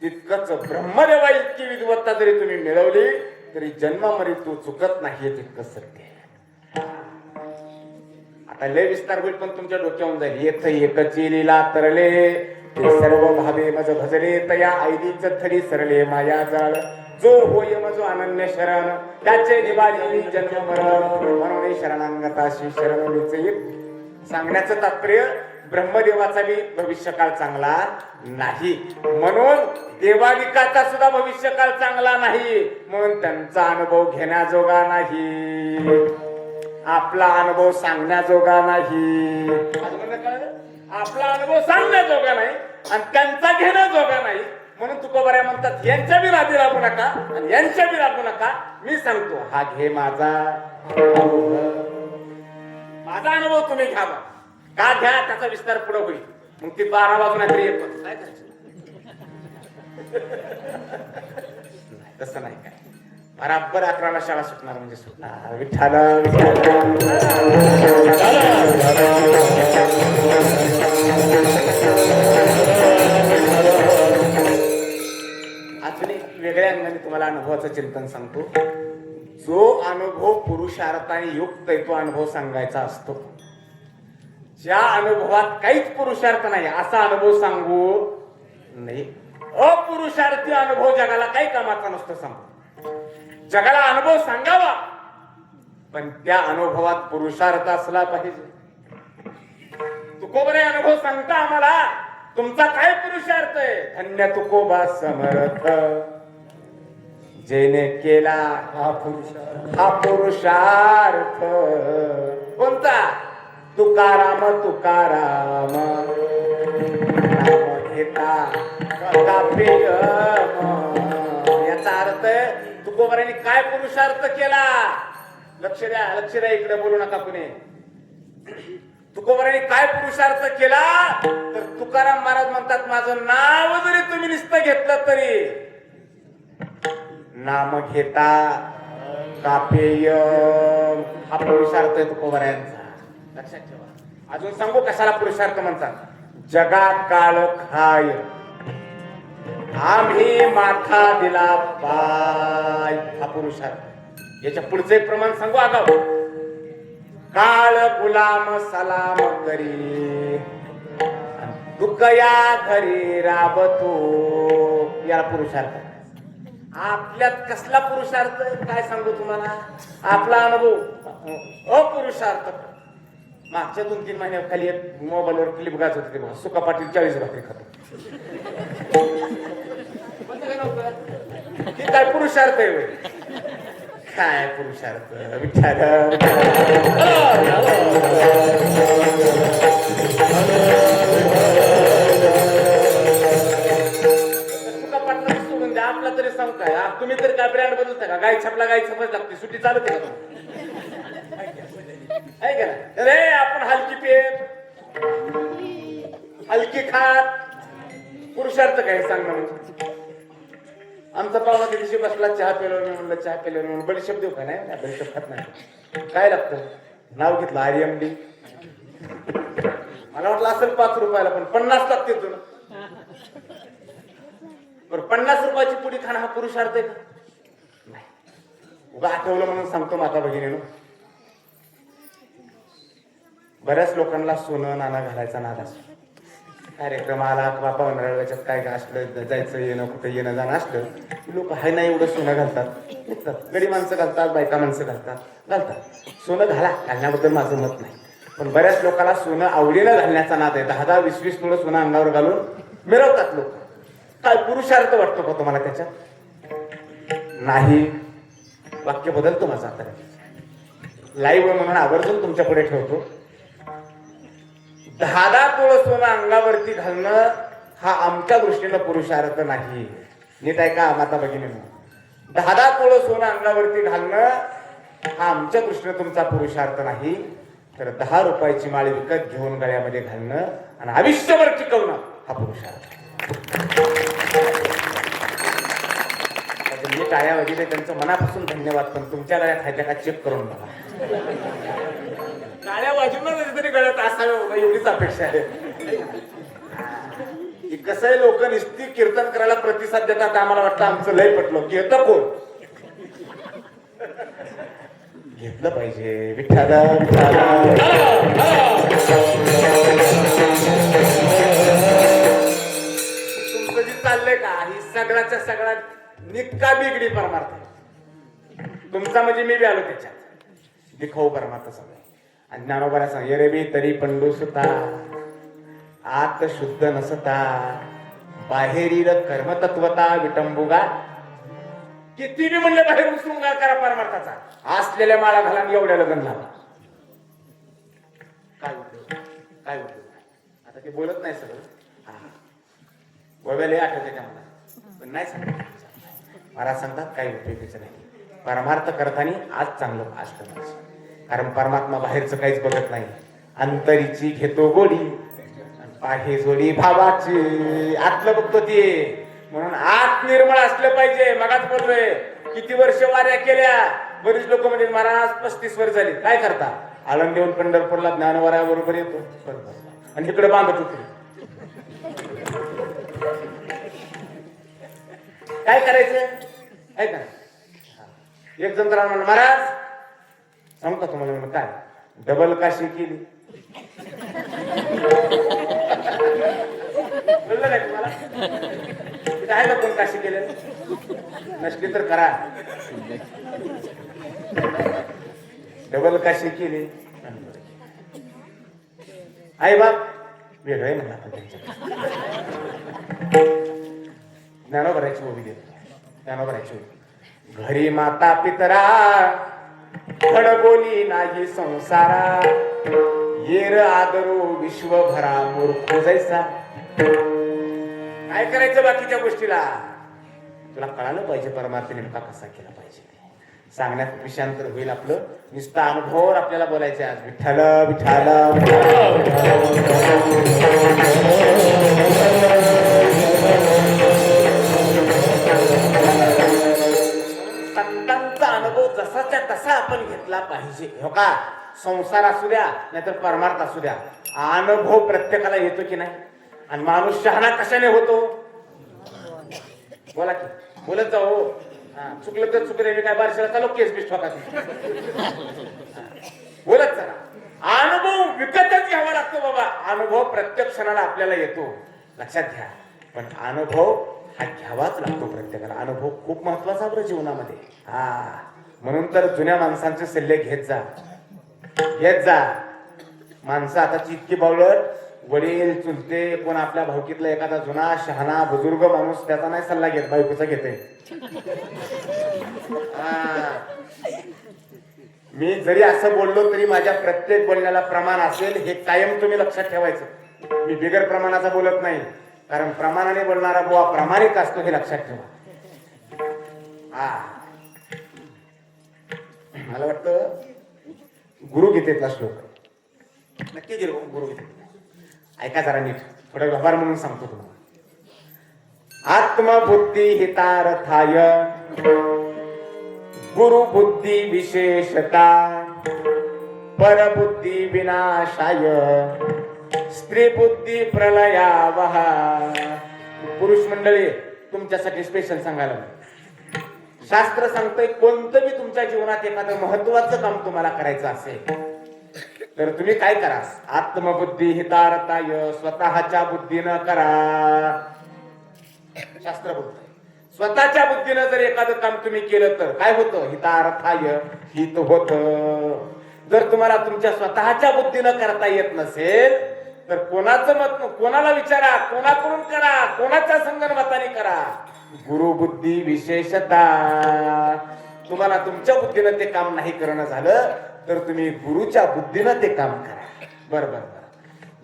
तितकंच ब्रह्मदेवा इतकी विद्वत्ता जरी तुम्ही मिळवली तरी जन्म मृत्यू चुकत नाही. हे तितकं सत्य आहे. आता लय विस्तार होईल पण तुमच्या डोक्यावरून जाईल. येथ एकची लीला तरले ते सर्व भावे मज भजले तया ऐलीच थडी सरले माया जाळ. जो होय मज अनन्य शरण त्याचे दिवाळी जन्म मरण म्हणून शरणांगताशी शरण. सांगण्याचं तात्पर्य ब्रह्मदेवाचा बी भविष्यकाळ चांगला नाही म्हणून देवादिकाचा सुद्धा भविष्यकाळ चांगला नाही म्हणून त्यांचा अनुभव घेण्याजोगा नाही. आपला अनुभव सांगण्याजोगा नाही. आपला अनुभव सांगण्याजोगा नाही आणि त्यांचा घेण्याजोगा नाही. म्हणून तुकोबाराय म्हणतात यांच्या बी नादी लागू नका आणि यांच्या बी लागू नका. मी सांगतो हा घे माझा माझा अनुभव तुम्ही घ्या. का घ्या त्याचा विस्तार पुढे होईल. मग ती 12 वाजून तरी येत काय करायचं. तसं नाही काय. बराबर 11ला शाळा सुटणार म्हणजे सुटणार. विठ्ठल अजून एक वेगळ्या अंगाने तुम्हाला अनुभवाचं चिंतन सांगतो. जो अनुभव पुरुषार्थाने युक्त आहे तो अनुभव सांगायचा असतो. ज्या अनुभवात काहीच पुरुषार्थ नाही असा अनुभव सांगू नाही. अपुरुषार्थी अनुभव जगाला काही कामाचा नसतो. सांगू जगाला अनुभव सांगावा पण त्या अनुभवात पुरुषार्थ असला पाहिजे. तुकोबाराय अनुभव सांगता आम्हाला तुमचा काय पुरुषार्थ आहे. धन्य तुकोबा समर्थ जेने केला हा पुरुषार्थ. कोणता. तुकाराम तुकाराम नाम घेता कापेय. याचा अर्थ तुकोबारायने काय पुरुषार्थ केला. लक्ष द्या इकडे बोलू नका कुणी. तुकोबारायने काय पुरुषार्थ केला तर तुकाराम महाराज म्हणतात माझं नाव जरी तुम्ही नुसतं घेतलं तरी नाम घेता कापेय हा पुरुषार्थ आहे तुकोबारायांचा. लक्षात ठेवा. अजून सांगू कशाला पुरुषार्थ म्हणतात. जगा काळ खाय आम्ही माथा दिला पाय हा पुरुषार्थ. याच्या पुढचं एक प्रमाण सांगू आगाव. काळ गुलाम सलाम करी दुःख या घरी राबतो याला पुरुषार्थ. आपल्यात कसला पुरुषार्थ आहे, काय सांगू तुम्हाला. आपला अनुभव अपुरुषार्थ. मागच्या 2-3 महिन्याखाली एक मोबाईलवर क्लिप गाजत होते बघा, सुका पाटील 40 भाकरी खातो. हे काय पुरुषार्थ आहे होय? काय पुरुषार्थ. विचार सोडून द्या, आपला तरी सांग काय. तुम्ही तरी काय ब्रँड बदलता का? गाय छापला गाय छापच लागते, सुट्टी चालत आहे का? आहे का ना? अरे आपण हलकी पेट हलकी खात, पुरुषार्थ काय सांग ना. म्हणजे आमचा पाहुणा त्या दिवशी बसला, चहा पेलो. मी म्हणलं चहा पेलो म्हणून बडीशेप देऊ का? नाही बडीशेप खात नाही. काय लागतं? नाव घेतलं आर्यमडी. मला वाटलं असेल 5 रुपयाला, पण 50 लागते तुला. बरं 50 रुपयाची पुडी खाणं हा पुरुषार्थ आहे का? नाही. उगा आठवलं म्हणून सांगतो माता भगिनीनो. बऱ्याच लोकांना सोनं नाणं घालायचा नाद असतो. कार्यक्रम आला किंवा पाहुण्याच्यात काय असलं, जायचं येणं, कुठं येणं जाणं असलं, लोक हाय नाही एवढं सोनं घालतात, निघतात. गडी माणसं घालतात, बायका माणसं घालतात. सोनं घालण्याबद्दल माझं मत नाही, पण बऱ्याच लोकांना सोनं आवडीनं घालण्याचा नाद आहे. 10-10, 20-20 तुळं सोनं अंगावर घालून मिरवतात लोक. काय पुरुषार्थ वाटतो का तुम्हाला त्याच्यात? नाही. वाक्य बदलतो माझा आता. लाईव्ह म्हणून आवर्जून तुमच्या पुढे ठेवतो. 10-10 तोळं सोनं अंगावरती घालणं हा आमच्या दृष्टीनं पुरुषार्थ नाही. नीट ऐका माता भगिनींनो. 10-10 तोळं सोनं अंगावरती घालणं हा आमच्या दृष्टीनं तुमचा पुरुषार्थ नाही, तर 10 रुपयाची माळ विकत घेऊन गळ्यामध्ये घालणं आणि आयुष्यभर टिकवणं हा पुरुषार्थ. मी टाळ्या वगैरे त्यांचं मनापासून धन्यवाद, पण तुमच्या गळ्यात खायच्या का चेक करून बघा. टाळ्या वाजवून तरी गळ्यात असावे एवढीच अपेक्षा आहे. कसं आहे, लोक नुसती कीर्तन करायला प्रतिसाद देतात. आम्हाला वाटतं आमचं लय पटलं की येतं कोण घेतलं पाहिजे. विठ्ठला तुमचं जे चाललंय का, ही सगळ्याच्या सगळ्यात निक्का बिगडी परमार्थ. तुमचा म्हणजे मी बी आलो त्याच्यात. दिखाऊ परमार्थ सगळं. आणि ज्ञानोबाला सांग, ये रे बी तरी पंडू सुता, आत शुद्ध नसता, बाहेरील कर्मतत्वता विटंबुगा. किती बी म्हणले बाहेरून शृंगार करा परमार्थाचा, असलेल्या माळा घाला आणि एवढ्या लग्न लावा. काय उपयोग? काय उपयोग? आता ते बोलत नाही सगळं. गोव्याला आठवते का मला, पण नाही सांगत. मला सांगतात काही उपयोगाचं नाही. परमार्थ करताना आज चांगलं असतं. कारण परमात्मा बाहेरचं काहीच बघत नाही. अंतरीची घेतो गोडी, आहे जोडी भावाची. आतलं बघतो ते. म्हणून आत निर्मळ असलं पाहिजे. मगाच बोललोय, किती वर्ष वाऱ्या केल्या. बरीच लोक म्हणजे महाराज 35 वर्ष झाली. काय करता? आळंद देऊन पंढरपूरला ज्ञानवाऱ्या बरोबर येतो, बरोबर, आणि इकडे बांधत होते. काय करायचं? काय का एक जण तर म्हणलं, महाराज सांगू का तुम्हाला? म्हणलं काय? डबल काशी केली. बोललं नाही तुम्हाला? तिथे आहे का कोण काशी केलेलं? नसली तर करा. डबल काशी केली. आई बाप वेगळं आहे म्हणा. ज्ञानोबराची ओवी देतो. ज्ञानोबराची ओवी. घरी माता पितरा खडबोली नाही संसारा, येर आदरो विश्वभरा मूर्ख जैसा. काय करायचं बाकीच्या गोष्टीला? तुला कळालं पाहिजे परमार्थ नेमका कसा केला पाहिजे. सांगण्यात विषयांतर होईल आपलं. नुसता अनुभवावर आपल्याला बोलायचं आज. विठ्ठल विठ्ठल संतांचा अनुभव जसाच्या तसा आपण घेतला पाहिजे. हो का? संसार असू द्या नाहीतर परमार्थ असू द्या, अनुभव प्रत्येकाला येतो की नाही? आणि माणूस शहाणा कशाने होतो? बोला की, बोलत जाऊ. चुकलं तर चुकले. मी काय बारशाला चालू केस बीस ठोकायची. बोलत चला. अनुभव विकतच घ्यावा लागतो बाबा. अनुभव प्रत्येक क्षणाला आपल्याला येतो, लक्षात घ्या. पण अनुभव हा घ्यावाच लागतो प्रत्येकाला. अनुभव खूप महत्वाचा आपल्या जीवनामध्ये. म्हणून तर जुन्या माणसांचे सल्ले घेत जा, घेत जा. माणसं आताची इतकी बावळट, वडील चुलते कोण आपल्या भावकीतला एखादा जुना शहाणा बुजुर्ग माणूस त्याचा नाही सल्ला घेत, बायकोचा घेते. मी जरी असं बोललो तरी माझ्या प्रत्येक बोलण्याला प्रमाण असेल हे कायम तुम्ही लक्षात ठेवायचं. मी बिगर प्रमाणाचा बोलत नाही, कारण प्रमाणाने बोलणारा बुवा प्रामाणिक असतो हे लक्षात ठेवा. मला वाटतं गुरुगीतेतला श्लोक नक्की गुरुगीतेत ऐका जरा नीट, थोडा व्यवहार म्हणून सांगतो तुम्हाला. आत्मबुद्धी हितार्थाय गुरुबुद्धी विशेषता परबुद्धी विनाशाय स्त्री बुद्धी प्रलयावहा. पुरुष मंडळी तुमच्यासाठी स्पेशल सांगायला शास्त्र सांगतंय कोणतं बी तुमच्या जीवनात एखादं महत्वाचं काम तुम्हाला करायचं असेल तर तुम्ही काय करा, आत्मबुद्धी हितार्थाय स्वतःच्या बुद्धीनं करा. शास्त्र बोलतंय स्वतःच्या बुद्धीनं जर एखादं काम तुम्ही केलं तर काय होतं, हितार्थाय हित होत. जर तुम्हाला तुमच्या स्वतःच्या बुद्धीनं करता येत नसेल तर कोणाचं मत, कोणाला विचारा, कोणाकडून करा, कोणाच्या संगणमताने करा. गुरुबुद्धी विशेषता. तुम्हाला तुमच्या बुद्धीनं ते काम नाही करणं झालं तर तुम्ही गुरुच्या बुद्धीनं ते काम करा. बरोबर.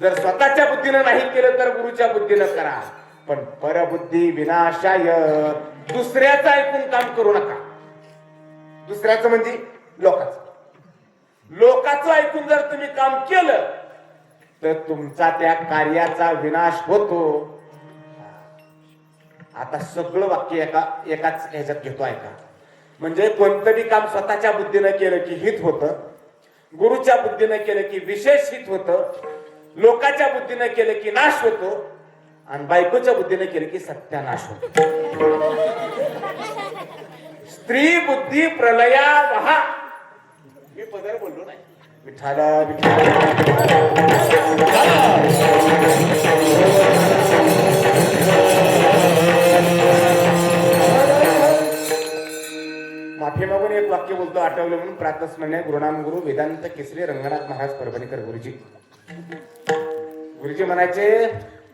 जर स्वतःच्या बुद्धीनं नाही केलं तर गुरुच्या बुद्धीनं करा. पण परबुद्धी विनाशाय, दुसऱ्याचं ऐकून काम करू नका. दुसऱ्याचं म्हणजे लोकांचं ऐकून जर तुम्ही काम केलं तर तुमचा त्या कार्याचा विनाश होतो. आता सगळं वाक्य एकाच ह्याच्यात घेतो ऐका. म्हणजे कोणतंही काम स्वतःच्या बुद्धीनं केलं की हित होतं, गुरुच्या बुद्धीनं केलं की विशेष हित होतं, लोकांच्या बुद्धीनं केलं की नाश होतो, आणि बायकोच्या बुद्धीनं केलं की सत्यानाश होतो. स्त्री बुद्धी प्रलया वहा. मी पदर बोललो नाही. विठाला माफी मागून एक वाक्य बोलतो आठवलं म्हणून. प्रातस्मरणे गुरुनाम गुरु वेदांत केसरी रंगनाथ महाराज परभणीकर गुरुजी. गुरुजी म्हणायचे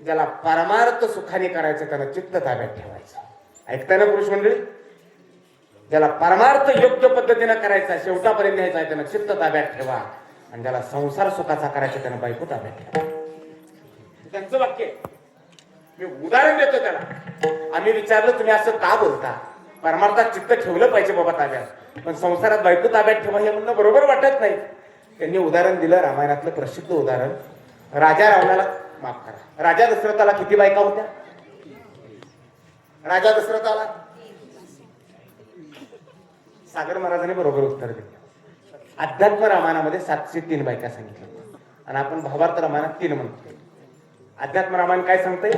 ज्याला परमार्थ सुखाने करायचं त्याला चित्त ताब्यात ठेवायचं. ऐकताय ना पुरुष मंडळी? ज्याला परमार्थ योग्य पद्धतीनं करायचा शेवटापर्यंत न्यायचा आहे त्यानं चित्त ताब्यात ठेवा, आणि ज्याला संसार सुखाचा करायचा त्यानं बायको ताब्यात ठेवा. त्यांचं वाक्य. मी उदाहरण देतो त्याला. आम्ही विचारलं तुम्ही असं का बोलता, परमार्थात चित्त ठेवलं पाहिजे बाबा ताब्यात, पण संसारात बायको ताब्यात ठेवा हे म्हणणं बरोबर वाटत नाही. त्यांनी उदाहरण दिलं रामायणातलं प्रसिद्ध उदाहरण. राजा रावणाला माफ करा, राजा दशरथाला किती बायका होत्या? राजा दशरथाला सागर महाराजांनी बरोबर उत्तर दिलं. अध्यात्म रामायणामध्ये 703 बायका सांगितल्या आणि आपण भावार्थ रामायणात 3 म्हणतो. अध्यात्म रामायण काय सांगतंय?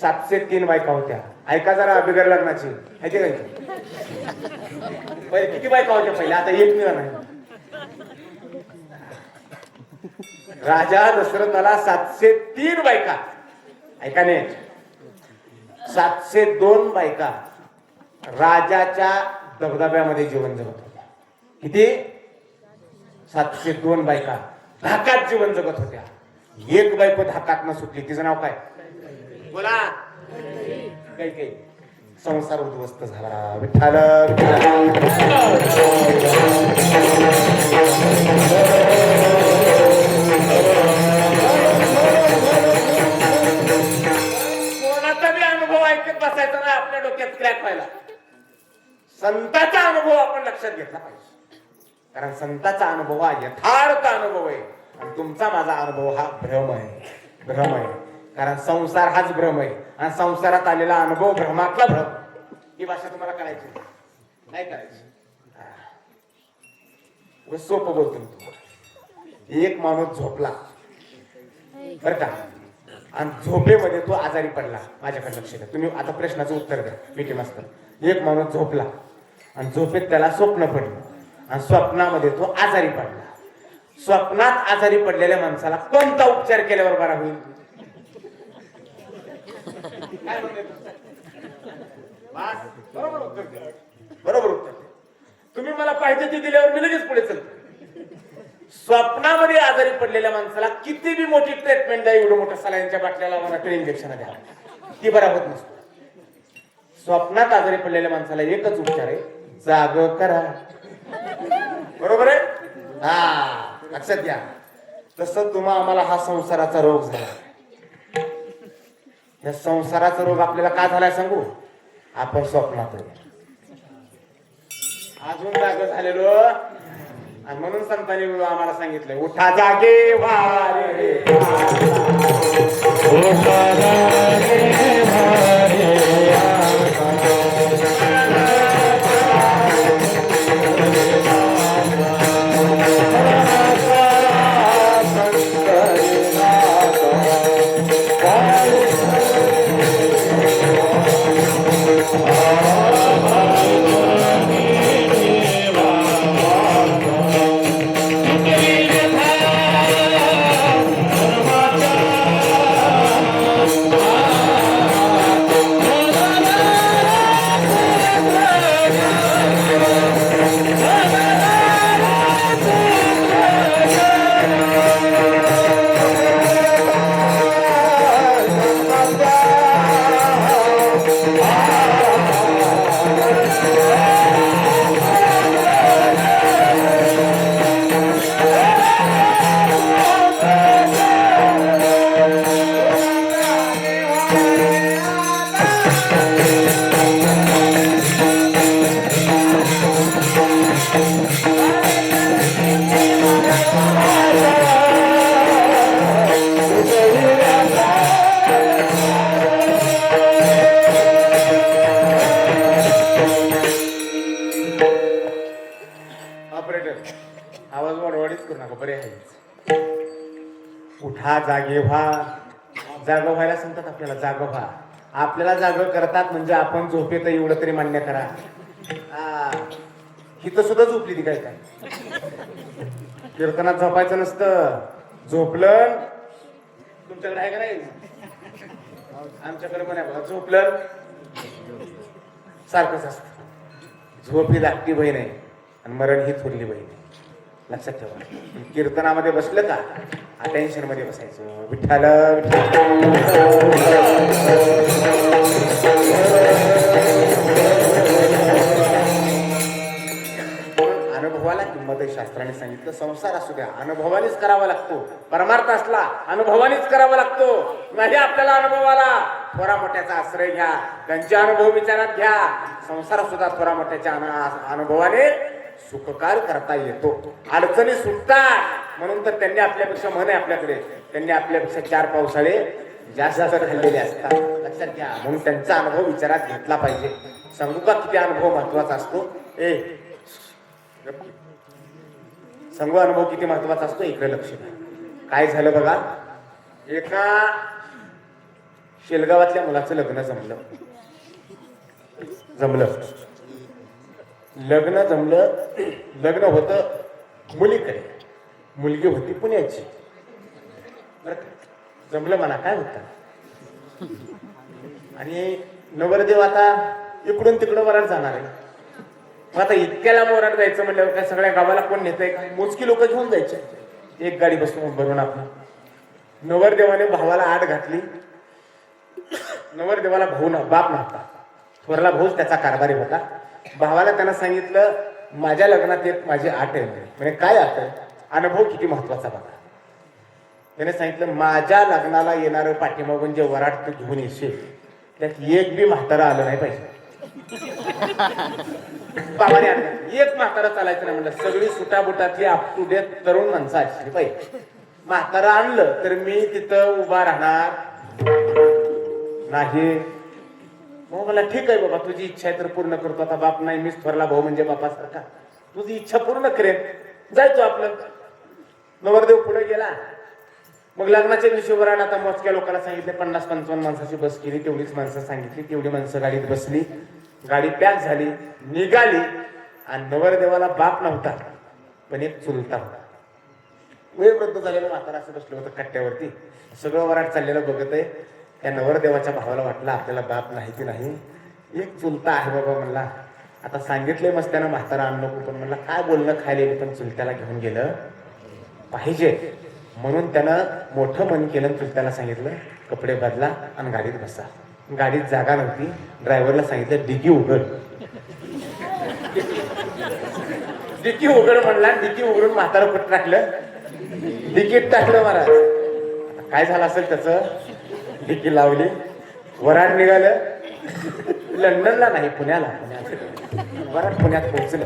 703 बायका होत्या. ऐका जरा बिगर लग्नाची. पहिले किती बायका होत्या पहिले, आता एक मिळा नाही. राजा दशरथाला 703 बायका. ऐका नाही, 702 बायका राजाच्या दबदब्यामध्ये जीवन जगत होत्या. किती? 702 बायका धाकात जीवन जगत होत्या. एक बायको धाकात न सुटली, तिचं नाव काय? बोला. काही संसार उद्ध्वस्त झाला. विठ्ठल कोणाचा बी अनुभव ऐकत बसायचा ना, आपल्या डोक्यात क्रॅक व्हायला. संतांचा अनुभव आपण लक्षात घेतला पाहिजे, कारण संतांचा अनुभव हा यथार्थ अनुभव आहे आणि तुमचा माझा अनुभव हा भ्रम आहे. कारण संसार हाच भ्रम आहे आणि संसारात आलेला अनुभव भ्रमातला भ्रम. ही भाषा तुम्हाला करायची नाही करायची. सोपं बोलतो तुम्हाला. एक माणूस झोपला बर का, आणि झोपेमध्ये तो आजारी पडला. माझ्याकडे लक्ष द्या तुम्ही, आता प्रश्नाचं उत्तर द्या. मिठी मास्तर. एक माणूस झोपला आणि झोपेत त्याला स्वप्न पडलं आणि स्वप्नामध्ये तो आजारी पडला. स्वप्नात आजारी पडलेल्या माणसाला कोणता उपचार केल्यावर बरा होईल? काय म्हणते? बस, बरोबर उत्तर दिलं. बरोबर उत्तर दिलं. तुम्ही मला पाहिजे ते दिल्यावर मी लगेच पुढे चलतो. स्वप्नामध्ये आजारी पडलेल्या माणसाला किती बी मोठी ट्रीटमेंट द्या, एवढं मोठ्या सलाईनच्या बाटल्याला मला इंजेक्शन द्या, ती बरा होत नसतो. स्वप्नात आजारी पडलेल्या माणसाला एकच उपचार आहे, जाग करा. बरोबर आहे? हा, लक्षात घ्या. तसं तुम्हा आम्हाला हा संसाराचा रोग झाला. या संसाराचा रोग आपल्याला का झालाय सांगू? आपण स्वप्नात अजून जाग झालेलो, आणि म्हणून संतांनी आम्हाला सांगितलंय, उठा जागे व्हा रे. आवाज वाढवाडीच करू नका, बरे आहे. उठा जागे व्हा. जाग व्हायला सांगतात आपल्याला, जाग व्हा. आपल्याला जाग करतात म्हणजे आपण झोपेत एवढं तरी मान्य करा. हिथं सुद्धा झोपली ती काय काय. कीर्तनात झोपायचं नसतं, झोपलं तुमच्याकडे आहे का नाही? आमच्याकडे पण आहे बघा, झोपलं सारखंच असतं. झोप ही धाकटी बहीण आहे आणि मरण ही थोरली बहीण आहे, लक्षात ठेवा. कीर्तनामध्ये बसलं का अटेन्शन मध्ये बसायचं. विठ्ठल अनुभवाला किंमत आहे. शास्त्राने सांगितलं, संसार असू द्या अनुभवानेच करावा लागतो. परमार्थ असला अनुभवानेच करावा लागतो. नाही आपल्याला अनुभवाला थोरा मोठ्याचा आश्रय घ्या, त्यांचे अनुभव विचारात घ्या. संसार सुद्धा थोरा मोठ्याच्या अनुभवाने सुखकार करता येतो. अडचणी सुटतात म्हणून तर त्यांनी आपल्यापेक्षा, म्हण आहे आपल्याकडे, त्यांनी आपल्यापेक्षा 4 पावसाळे जास्त खाल्लेले असतात, लक्षात घ्या. म्हणून त्यांचा अनुभव विचारात घेतला पाहिजे. सांगू का किती अनुभव महत्वाचा असतो? सांगू अनुभव किती महत्वाचा असतो? इकडे लक्ष द्या. काय झालं बघा, एका शेलगावातल्या मुलाचं लग्न जमलं. लग्न होतं मुलीकडे, मुलगी होती पुण्याची. जमलं म्हणा, काय होतं. आणि नवरदेव आता इकडून तिकडं वराड जाणार आहे. आता इतक्याला वराड जायचं म्हणल्यावर काय सगळ्या गावाला कोण नेतंय का? मोजकी लोक घेऊन जायचे, एक गाडी बसून भरून. आपलं नवरदेवाने भावाला आड घातली. नवरदेवाला भाऊ ना बाप नव्हता, थोरला भाऊच त्याचा कारभारी होता. भावाला त्यानं सांगितलं, माझ्या लग्नात एक माझी आट आहे. म्हणजे काय आट आहे? अनुभव किती महत्वाचा बघा. त्याने सांगितलं, माझ्या लग्नाला येणारं पाठीमागून जे वराड तू घेऊन येशील त्यात एक बी म्हातारा आलं नाही पाहिजे. बाबाने एक म्हातारा चालायचं नाही म्हणलं. सगळी सुटाबुटातली अप टू डेट तरुण माणसं असली पाहिजे. म्हातारा आणलं तर मी तिथं उभा राहणार नाही. मग मला ठीक आहे बाबा, तुझी इच्छा आहे तर पूर्ण करतो. आता बाप नाही, मीच थोरला भाऊ म्हणजे बापासारखा. तुझी इच्छा पूर्ण करेन, जायचो आपलं. नवरदेव पुढे गेला. मग लग्नाच्या दिवशी वराड आता मोजक्या लोकांना सांगितले, 50-55 माणसाची बस केली. तेवढीच माणसं सांगितली, तेवढी माणसं गाडीत बसली. गाडी पॅक झाली, निघाली. आणि नवरदेवाला बाप नव्हता, पण एक चुलता होता. वयोवृद्ध झालेलं म्हातारा असं बसलं होतं कट्ट्यावरती. सगळं वराड चाललेलं बघत आहे. त्या नवरदेवाच्या भावाला वाटलं, आपल्याला बाप नाही की नाही, एक चुलता आहे बाबा म्हणला. आता सांगितलंय मस्त त्यानं म्हातारा आणू नको, पण म्हणला काय बोलणं खायला, पण चुलत्याला घेऊन गेलं पाहिजे. म्हणून त्यानं मोठं मन केलं, चुलत्याला सांगितलं कपडे बदला आणि गाडीत बसा. गाडीत जागा नव्हती, ड्रायव्हरला सांगितलं डिकी उघड. डिकी उघड म्हणला, डिकी उघडून म्हातारं कुठं टाकलं, डिकीत टाकलं महाराज. काय झालं असेल त्याचं, डिकी लावली, वराड निघालं. लंडनला नाही, पुण्याला वराड पुण्यात पोहोचलं.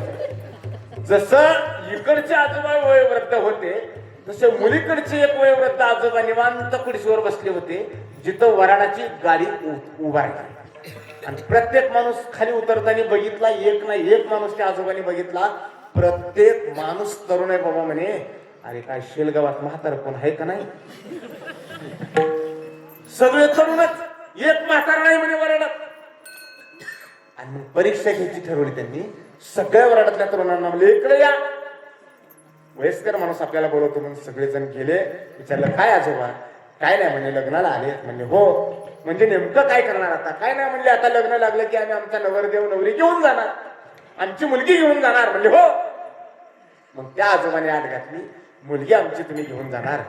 जसं इकडचे आजोबा वयोवृद्ध होते, तसे मुलीकडचे एक वयोवृद्ध आजोबा निवांत खुर्चीवर बसले होते, जिथं वराडाची गाडी उभा राहिली. आणि प्रत्येक माणूस खाली उतरताना बघितला, एक नाही एक माणूस त्या आजोबांनी बघितला. प्रत्येक माणूस तरुण आहे बाबा म्हणे, अरे काय शेलगावात म्हातार कोण आहे का नाही, सगळे तरुणच, एक म्हातार नाही म्हणे वराडात. आणि मग परीक्षा घ्यायची ठरवली त्यांनी. सगळ्या वराडातल्या तरुणांना म्हणले इकडे या, वयस्कर माणूस आपल्याला बोलवतो म्हणून सगळेजण गेले. विचारलं काय आजोबा, काय नाही म्हणे लग्नाला आले. म्हणजे हो, म्हणजे नेमकं काय करणार आता, काय नाही म्हणले आता लग्न लागलं की आम्ही आमचा नवरदेव नवरी घेऊन जाणार, आमची मुलगी घेऊन जाणार. म्हणले हो. मग त्या आजोबाने आत घातली, मुलगी आमची तुम्ही घेऊन जाणार.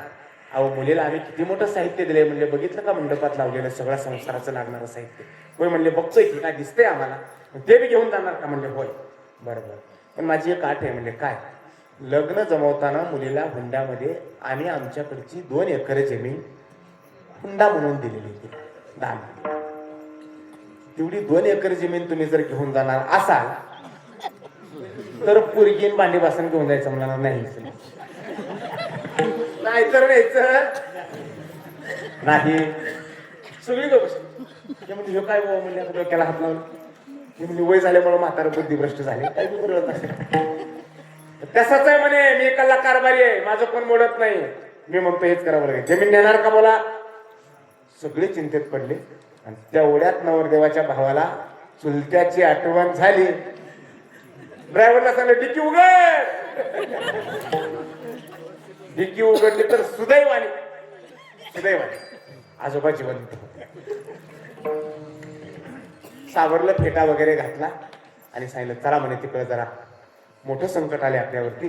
अहो मुलीला आम्ही किती मोठं साहित्य दिलंय. म्हणले बघितलं का मंडपात लावलेलं सगळं संसाराचं लागणारं साहित्य. होय म्हणले बघतोय की काय दिसतंय आम्हाला, ते बी घेऊन जाणार का. म्हणले होय. बरोबर, पण माझी एक आठ आहे. म्हणले काय. लग्न जमवताना मुलीला हुंड्यामध्ये आम्ही आमच्याकडची 2 एकर जमीन हुंडा म्हणून दिलेली होती दान. तेवढी 2 एकर जमीन तुम्ही जर घेऊन जाणार असाल तर पोरगीन भांडी बासन घेऊन जायचं म्हणणार नाही, नाहीतर न्यायचं नाही. सगळी लोक म्हणजे हे काय बाबा म्हणले, डोक्याला हात लावून म्हणजे वय झाल्यामुळे म्हातारा बुद्धिभ्रष्ट झाले, काही बी कळत नसेल. तसंच आहे म्हणे, मी एकाला कारभारी आहे, माझं कोण मोडत नाही. मी म्हणतो हेच करावं लागेल, जमीन नेणार का बोला. सगळे चिंतेत पडले. आणि तेवढ्यात नवरदेवाच्या भावाला चुलत्याची आठवण झाली. ड्रायव्हरला सांगितलं डिक्की उघड. डिक्की उघडली तर सुदैवाने आजोबा जिवंत होते. सावरलं, फेटा वगैरे घातला आणि सांगितलं चला म्हणे तिकडे जरा मोठं संकट आले आपल्यावरती,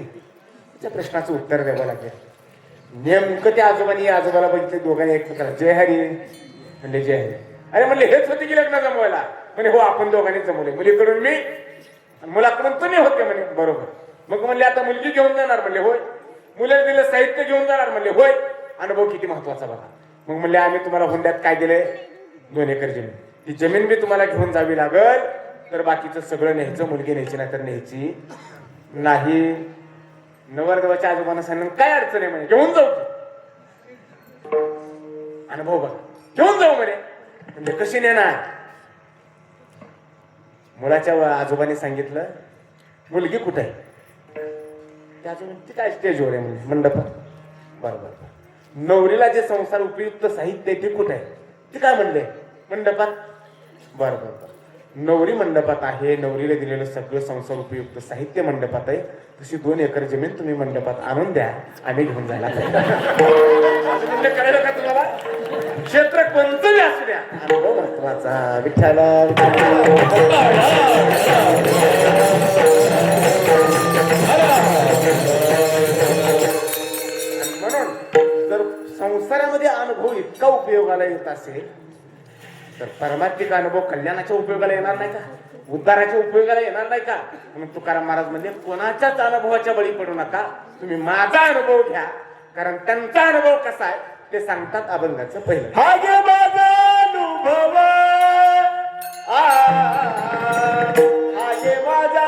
त्या प्रश्नाचं उत्तर द्यावं लागेल. नेमकं त्या आजोबांनी आजोबाला बघितले, दोघांनी एकमेकाला जय हरी म्हणले, जय हरी. अरे म्हणले हेच होते की लग्न जमवायला. म्हणे हो, आपण दोघांनी जमवले, मुलीकडून मी आणि मुलाकडून तुम्ही होते. म्हणे बरोबर. मग म्हणले आता मुलगी घेऊन जाणार. म्हणले होय. मुलाला दिलं साहित्य घेऊन जाणार. म्हणले होय. अनुभव किती महत्वाचा बघा. मग म्हणले आम्ही तुम्हाला हुंड्यात काय दिले, 2 एकर जमीन. ती जमीन बी तुम्हाला घेऊन जावी लागल, तर बाकीचं सगळं न्यायचं, मुलगी न्यायची नाही तर न्यायची नाही. नवरदेवाच्या आजोबांना सांगितलं काय अडचण आहे म्हणे, घेऊन जाऊ. अनुभव बघा, घेऊन जाऊ म्हणे. म्हणजे कशी नेणार. मुलाच्या आजोबांनी सांगितलं मुलगी कुठे आहे. त्या आजोबांची काय स्टेजवर आहे म्हणजे मंडपात. बरोबर. नवरीला जे संसार उपयुक्त साहित्य आहे ते कुठे आहे, ते काय म्हणले मंडपात. बरोबर. नवरी मंडपात आहे, नवरीला दिलेलं सगळं संसार उपयुक्त साहित्य मंडपात आहे. तशी 2 एकर जमीन तुम्ही मंडपात आणून द्या, आम्ही घेऊन जायला पाहिजे. कळलं का तुम्हाला. क्षेत्र कोणतंही असू द्या, अनुभव महत्वाचा. विठ्ठला म्हणून जर संसारामध्ये अनुभव इतका उपयोगाला येत असेल तर परमार्थिक अनुभव कल्याणाच्या उपयोगाला येणार नाही का, उद्धाराच्या उपयोगाला येणार नाही का. म्हणून तुकाराम महाराज म्हणजे कोणाच्याच अनुभवाच्या बळी पडू नका, तुम्ही माझा अनुभव घ्या. कारण त्यांचा अनुभव कसा आहे ते सांगतात अभंगाचं पहिलं. हा घे माझा अनुभव, हा घे माझा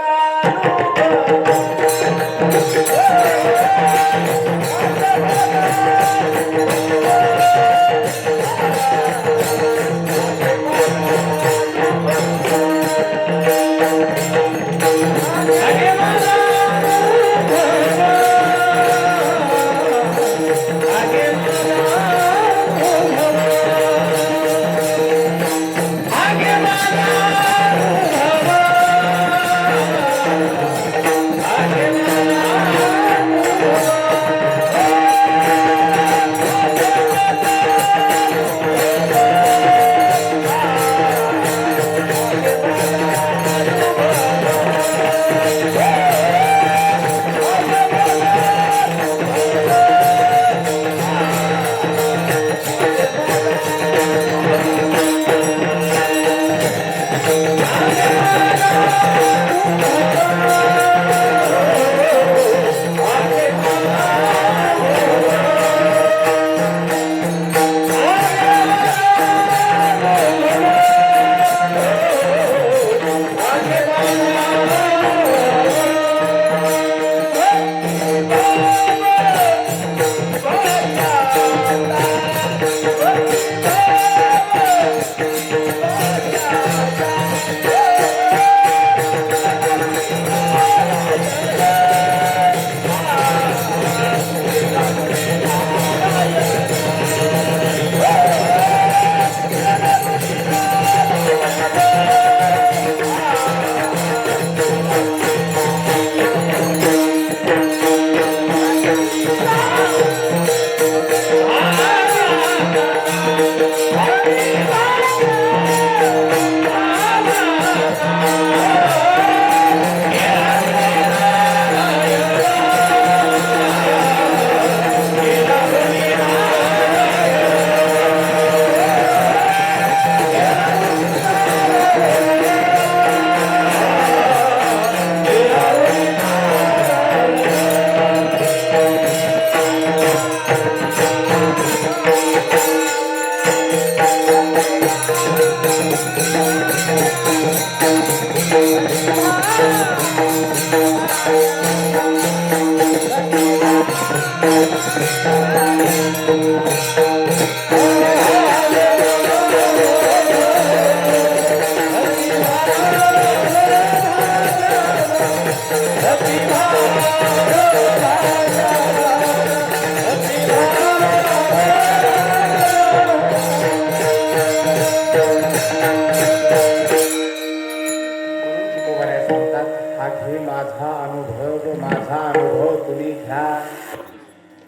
तुकोबाराया सांगतात, हा घे माझा अनुभव तुम्ही घ्या.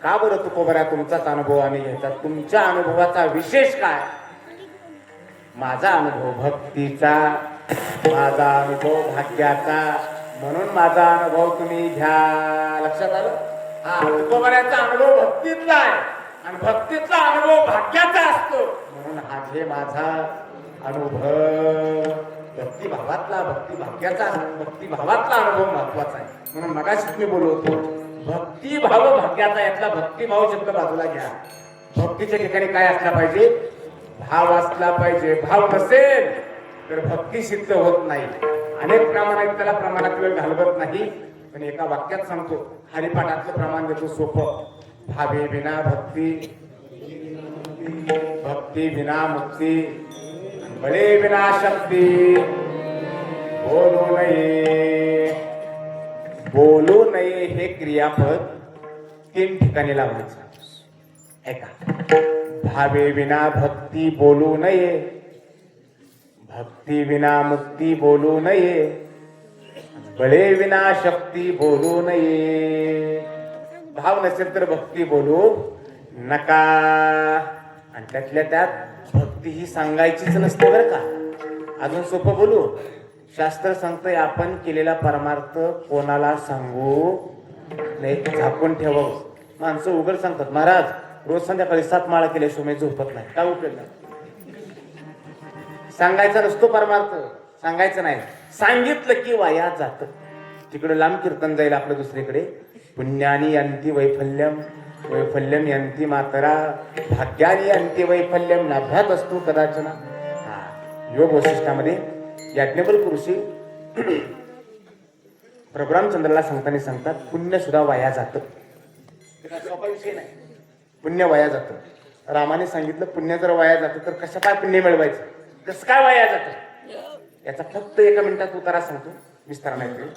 का बरं तुकोबाराया तुमचाच अनुभव आम्ही घेतात? तुमच्या अनुभवाचा विशेष काय? माझा अनुभव भक्तीचा, माझा अनुभव भाग्याचा, म्हणून माझा अनुभव तुम्ही घ्या. लक्षात आलं? हा तुकोबारायाचा अनुभव भक्तीतला आहे आणि भक्तीतला अनुभव भाग्याचा असतो. म्हणून हा घे माझा अनुभव भक्तिभावातला, भक्तिभाग्याचा, भक्तिभावातला अनुभव महत्वाचा आहे. म्हणून मगाशीच मी बोलवतो, भक्तिभाव भाग्याचा, यातला भक्तिभाव शब्द बाजूला घ्या. भक्तीच्या ठिकाणी काय असला पाहिजे? भाव असला पाहिजे. भाव नसेल तर भक्ती सिद्ध होत नाही. अनेक प्रमाणात त्याला प्रमाणात वेळ घालवत नाही, पण एका वाक्यात सांगतो, हरिपाठातलं प्रमाण देतो सोपं. भावे विना भक्ती, भक्ती विना मुक्ती, बळे विना शक्ती. बोलू नये, बोलू नये हे क्रियापद 3 ठिकाणी लावायचं. ऐका, भावे विना भक्ती बोलू नये, भक्ती विना मुक्ती बोलू नये, बळे विना शक्ती बोलू नये. भाव नसेल तर भक्ती बोलू नका. आणि त्यातल्या त्यात भक्ती ही सांगायचीच नसते बरं का. अजून सोपं बोलू, शास्त्र सांगतंय आपण केलेला परमार्थ कोणाला सांगू नाही, झाकून ठेवावं. माणसं उघड सांगतात, महाराज रोज संध्याकाळी 7 माळा केल्याशिवाय मी झोपत नाही. काय उपयोग नाही? सांगायचा नसतो परमार्थ, सांगायचं नाही. सांगितलं की वाया जात. तिकडे लांब कीर्तन जाईल आपलं दुसरीकडे. पुण्यानी अंती वैफल्यम, वैफल्यम यंती मातरा, भाग्यानी अंती वैफल्यम लाभ्यात असतो कदाचन. हा योग वशिष्ठामध्ये याज्ञवल्क्य ऋषी प्रभू रामचंद्राला सांगताना सांगतात, पुण्य सुद्धा वाया जातं. सोपा विषय नाही, पुण्य वाया जातं. रामाने सांगितलं पुण्य जर वाया जातं तर कशा काय पुण्य मिळवायचं, कसं काय वाया जातं, याचा फक्त 1 मिनिटात उतारा सांगतो, विस्तार नाही.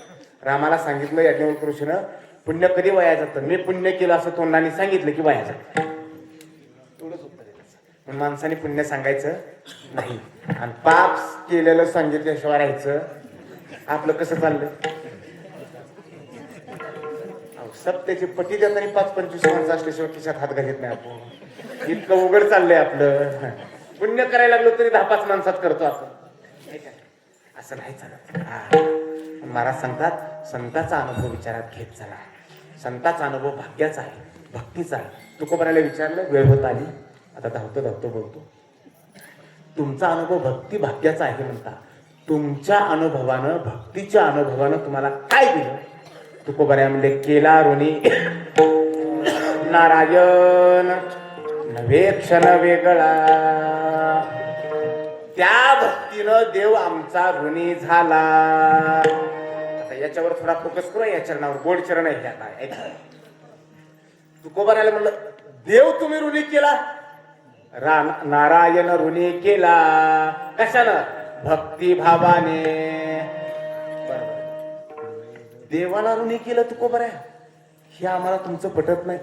रामाला सांगितलं याज्ञवल्क्य ऋषीनं, पुण्य कधी वाया जातं? मी पुण्य केलं असं तोंडाने सांगितलं की वाया जातं. एवढंच उत्तर आहे. पण माणसाने पुण्य सांगायचं नाही आणि पाप केलेलं सांगितल्याशिवाय राहायचं. आपलं कसं चाललंय? सत्याची पटी देत आणि 5-25 माणसं असल्याशिवाय खिशात हात घालत नाही आपण. इतकं उघड चाललंय आपलं. पुण्य करायला लागलो तरी 10-5 माणसात करतो आपण. असं नाही चालत. महाराज सांगतात, संताचा अनुभव विचारात घेत चला. संताचा अनुभव भाग्याचा आहे, भक्तीचा आहे. तुकोबाराला विचारलं, वेळ होत आली, आता धावतो बोलतो. तुमचा अनुभव भक्ती भाग्याचा आहे म्हणता. तुमच्या अनुभवानं, भक्तीच्या अनुभवानं तुम्हाला काय दिलं? तुकोबारा म्हणले, केला ऋणी नारायण नवे क्षण वेगळा. त्या भक्तीनं देव आमचा ऋणी झाला. आता याच्यावर थोडा फोकस करू, या चरणावर. गोड चरण आहे काय? तुकोबाराला म्हणलं, देव तुम्ही ऋणी केला, नारायण ऋणी केला. कशानं? भक्ती भावाने. देवाला ऋणी केलं तुकोबारा, हे आम्हाला तुमचं पटत नाही.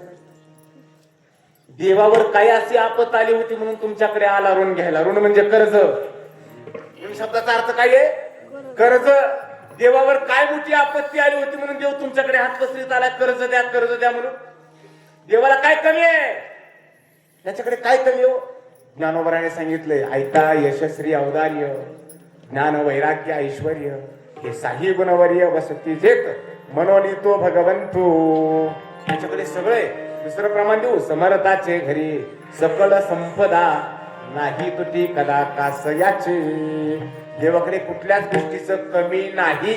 देवावर काय अशी आपत आली होती म्हणून तुमच्याकडे आला ऋण घ्यायला. ऋण म्हणजे कर्ज. ऋण शब्दाचा अर्थ काय आहे? कर्ज. देवावर काय मोठी आपत्ती आली होती म्हणून देव तुमच्याकडे हात पसरीत आला, कर्ज द्या, कर्ज द्या म्हणून. देवाला काय कमी आहे? त्याच्याकडे काय कमी हो? ज्ञानोबराने सांगितलंय, ऐका यशस्वी औदार्य, ज्ञान वैराग्य ऐश्वर्य, हे साही गुणवर्य वसती जेत मनोनी तो भगवंतू. त्याच्याकडे सगळे. दुसरं प्रमाण देऊ, समर्थाचे घरी सकल संपदा, नाही तुटी कदा कासयाचे. देवाकडे कुठल्याच गोष्टीचं कमी नाही,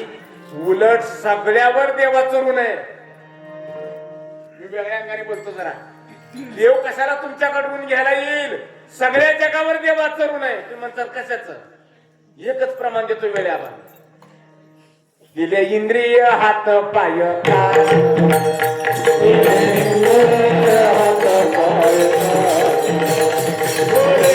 उलट सगळ्यावर देवाचं ऋण आहे. मी वेगळ्या अंगाने बोलतो जरा. देव कशाला तुमच्याकडून घ्यायला येईल? सगळ्या जगावर देवाचं ऋण आहे. तुम्ही म्हणतात कशाचं? एकच प्रमाण देतो वेळेला. दिले इंद्रिय हात पाय कान. दिले इंद्रिय हात पाय कान. डोळे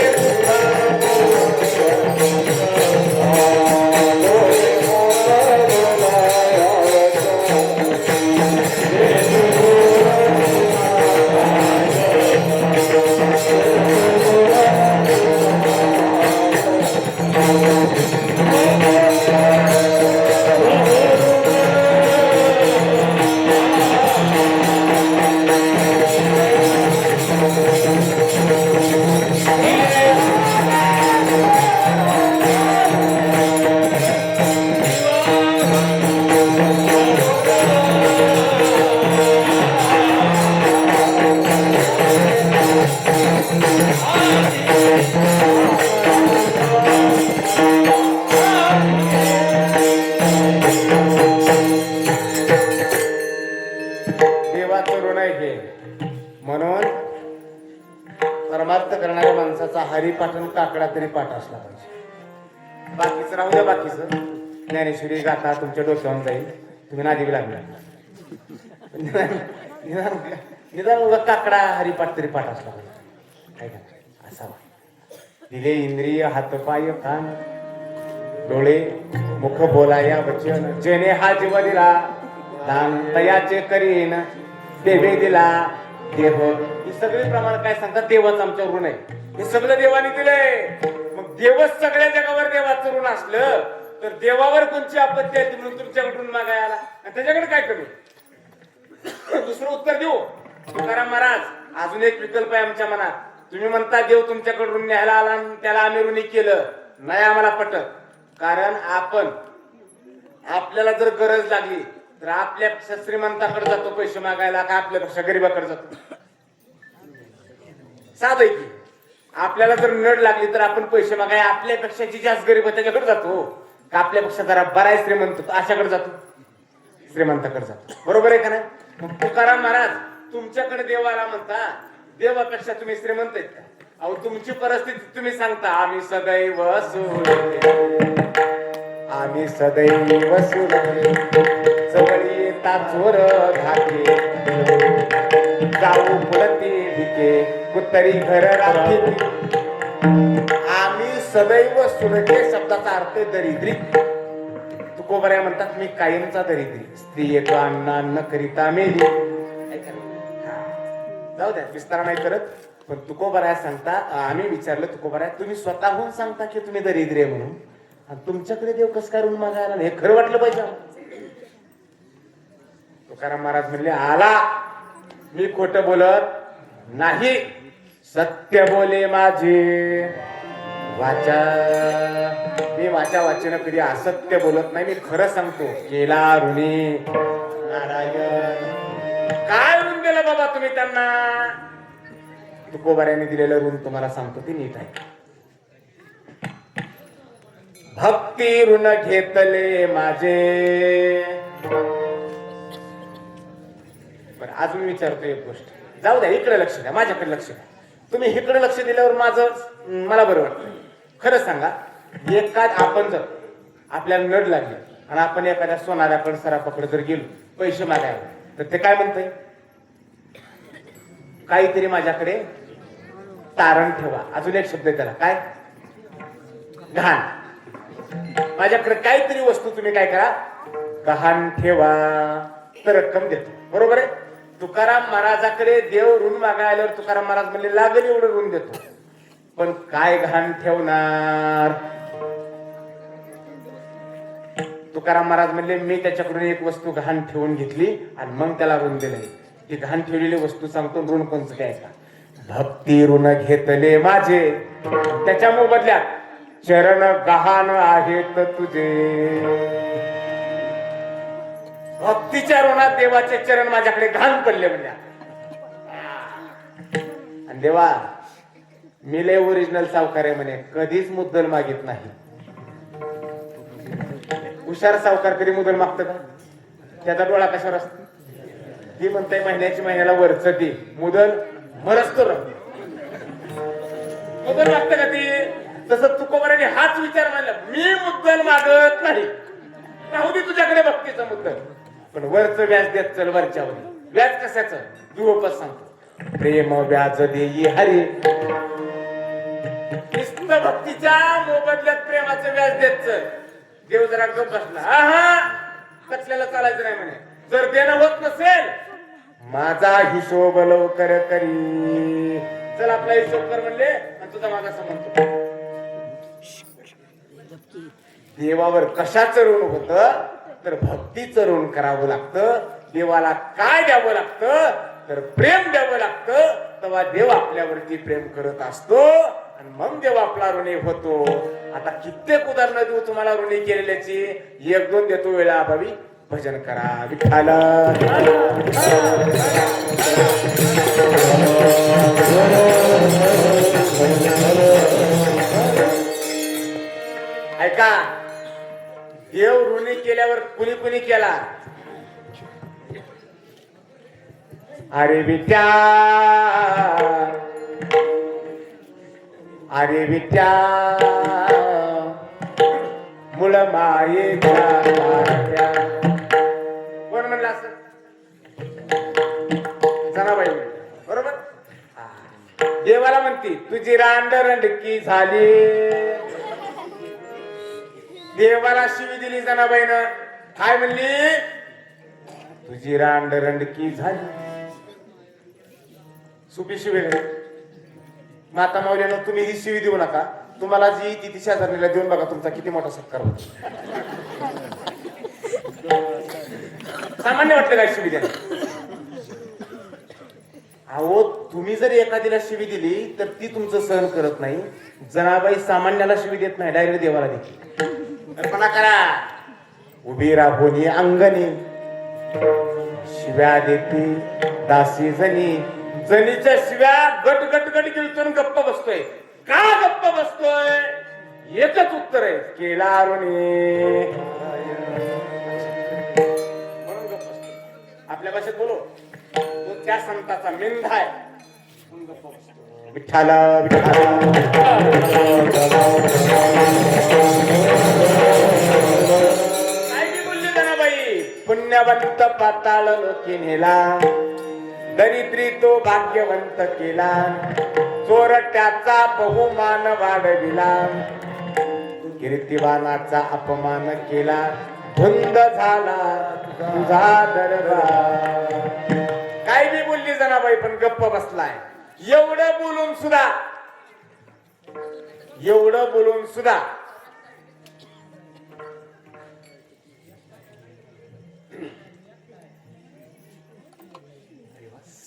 देवाचं ऋण आहे हे. म्हणून परमार्थ करणाऱ्या माणसाचा हरिपाठन काकडा तरी पाठ असला पाहिजे. बाकीचं राहू द्या, बाकीचं ज्ञानेश्वरी गाथा तुमच्या डोक्यावर जाईल, तुम्ही नादी लागला. निदान उगा काकडा हरिपाठ तरी पाठ असला पाहिजे. काय का असावा. दिले इंद्रिय हात पाय कान डोळे मुख बोलाया वचन. जेने हा जीव दिला दान तयाचे करीन देवे दिला देव. ही सगळी प्रमाण काय सांगतात, देवाच आमच्या ऋण आहे. हे सगळं देवाने दिलंय. मग देवच सगळ्या जगावर देवाचं ऋण असलं तर देवावर कोणची आपत्ती आहे म्हणून तुमच्याकडून मागायला आला आणि त्याच्याकडे काय करू. दुसरं उत्तर देऊ. तुकाराम महाराज अजून एक विकल्प आहे आमच्या मनात. तुम्ही म्हणता देव तुमच्याकडून न्यायला आला आणि त्याला आम्ही ऋणी केलं. नाही आम्हाला पटत. कारण आपल्याला जर गरज लागली तर आपल्यापेक्षा श्रीमंताकडे जातो पैसे मागायला का आपल्यापेक्षा गरीबाकडे जातो. साधं की आपल्याला जर नड लागली तर आपण पैसे मागाय आपल्यापेक्षा जी जास्त गरीब आहे त्याच्याकडे जातो का आपल्यापेक्षा जरा बराय श्रीमंत अशाकडे जातो, श्रीमंताकडे जातो. बरोबर आहे का नाही. मग तुकाराम महाराज तुमच्याकडे देवाला म्हणता देवापेक्षा तुम्ही श्रीमंत आहेत का. अहो तुमची परिस्थिती तुम्ही सांगता. आम्ही सदैव आम्ही सदैव सुरे चवळी येता चोर घाते जाऊ पुरती भिके कुत्तरी घर राखी. आम्ही सदैव सुरके शब्दाचा अर्थ दरिद्री. तुकोबऱ्या म्हणतात मी कायमचा दरिद्री. स्त्री एक अन्न करिता मेली. जाऊ द्या विस्तार नाही करत. पण तुकोबऱ्या सांगता आम्ही विचारलं तुकोबऱ्या तुम्ही स्वतःहून सांगता की तुम्ही दरिद्री आहे म्हणून आणि तुमच्याकडे देव कसं काय ऋण मागायला. हे खरं वाटलं पाहिजे. तुकाराम महाराज म्हणले आला मी खोटं बोलत नाही. सत्य बोले माझे वाचा. मी वाचा वाचन कधी असत्य बोलत नाही. मी खरं सांगतो. केला ऋणी नारायण. काय ऋण दिलं बाबा तुम्ही त्यांना. तुकोबाऱ्याने दिलेलं ऋण तुम्हाला सांगतो ते नीट आहे. भक्ती ऋण घेतले माझे. पण अजून विचारतो एक गोष्ट. जाऊ द्या इकडे लक्ष द्या, माझ्याकडे लक्ष द्या. तुम्ही इकडे लक्ष दिल्यावर मला बरं वाटतं. खरं सांगा एखाद आपण जर आपल्याला नड लागली आणि आपण एखाद्या सोनाऱ्याकडे सराफाकडे जर गेलो पैसे मागायला तर ते काय म्हणतंय काहीतरी माझ्याकडे तारण ठेवा. अजून एक शब्द त्याला काय गहाण. माझ्याकडे काहीतरी वस्तू तुम्ही काय करा गहाण ठेवा तर रक्कम देतो. बरोबर आहे. तुकाराम महाराजाकडे देव ऋण मागायला आल्यावर तुकाराम महाराज म्हणले लागेल एवढं ऋण देतो. पण काय गहाण ठेवणार. तुकाराम महाराज म्हणले मी त्याच्याकडून एक वस्तू गहाण ठेवून घेतली आणि मग त्याला ऋण दिलंय. ती गहाण ठेवलेली वस्तू सांगतो ऋण कोणचं काय का. भक्ती ऋण घेतले माझे त्याच्या मोबदल्यात चरण गहाण आहेत तुझे. भक्तीच्या ऋणात देवाचे चरण माझ्याकडे गहाण पडले म्हणल्या. आणि देवा मी लय ओरिजिनल सावकार आहे म्हणे. कधीच मुद्दल मागित नाही. हुशार सावकार कधी मुद्दल मागतं का. त्याचा डोळा कशावर असतो. ती म्हणताय महिन्याला वरच ती मुदल मरसतो मुदल मागतं का ती. तसं तुकोबऱ्याने हाच विचार मानला. मी मुद्दल मागत नाही. राहू दे तुझ्याकडे भक्तीचं मुद्दा, पण वरचं व्याज देत चल वरच्यावर. व्याज कशाचं? दुपट सांगतो. प्रेम व्याज देई हरी. नुसतं भक्तीच्या मोबदल्यात प्रेमाचं व्याज देत चल. देव जरा गप बसला. आहा कसल्याला चालायचं नाही म्हणे. जर देणं होत नसेल, माझा हिशोब लवकर करी. चल आपला हिशोब कर म्हणले आणि तुझा माझा संबंध. देवावर कशाचं ऋण होत तर भक्तीचं ऋण करावं लागतं. देवाला काय द्यावं लागतं तर प्रेम द्यावं लागतं. तेव्हा देव आपल्यावरती प्रेम करत असतो आणि मग देव आपला ऋणी होतो. आता कित्येक उदाहरणं देऊ तुम्हाला ऋणी केलेल्याची. एक दोन देतो वेळाअभावी. भजन करा विठ्ठल. ऐका, देव ऋणी केल्यावर कुणी कुणी केला? अरे विट्या, अरे विट्या, मुळ मायेच्या तारण्या. कोण म्हणलं असं? जनाबाई बरोबर. देवाला म्हणती तुझी रांडरंडकी झाली. देवाला शिवी दिली जनाबाईनं. काय म्हणली? तुझी रांडरंडकी झाली. सुपी शिवी. माता माऊलीनं तुम्ही ही शिवी देऊ नका. तुम्हाला जी ती शेजारणीला देऊन बघा तुमचा किती मोठा सत्कार होतो. सामान्य वाटलं काय शिवी द्या? अहो तुम्ही जर एखादीला शिवी दिली तर ती तुमचं सहन करत नाही. जनाबाई सामान्याला शिवी देत नाही, डायरेक्ट देवाला देते. कल्पना करा, उभी राहुनी अंगणी शिव्या देते दासी जनी. जनीच्या शिव्या गट गट गट गिळतून गप्प बसतोय. का गप्प बसतोय? एकच उत्तर आहे, केला ऋणी. म्हणून गप्प बसतोय. आपल्या भाषेत बोलो, तो त्या संताचा मेंढा आहे. गप्प बसतो. विठ्ठल पुण्यवंत पाताळ लोकी नेला. दरिद्री तो भाग्यवंत केला. चोरट्याचा बहुमान वाढविला. कीर्तिवानाचा अपमान केला. धुंद झाला तुझा दरबार. काय बी बोलली जनाबाई पण गप्प बसलाय. एवढं बोलून सुद्धा, एवढं बोलून सुद्धा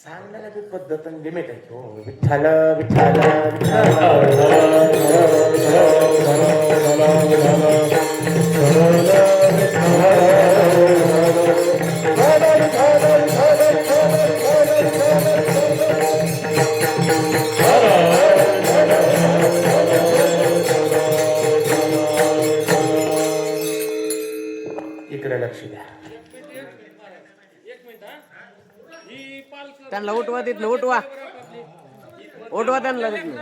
सांगण्याला बी पद्धत लिमिट आहे. हो विठ्ठल विठ्ठल इकडे लक्ष द्या. त्यांना उठवा देत ना. उठवा उठवा त्यांना देत ना.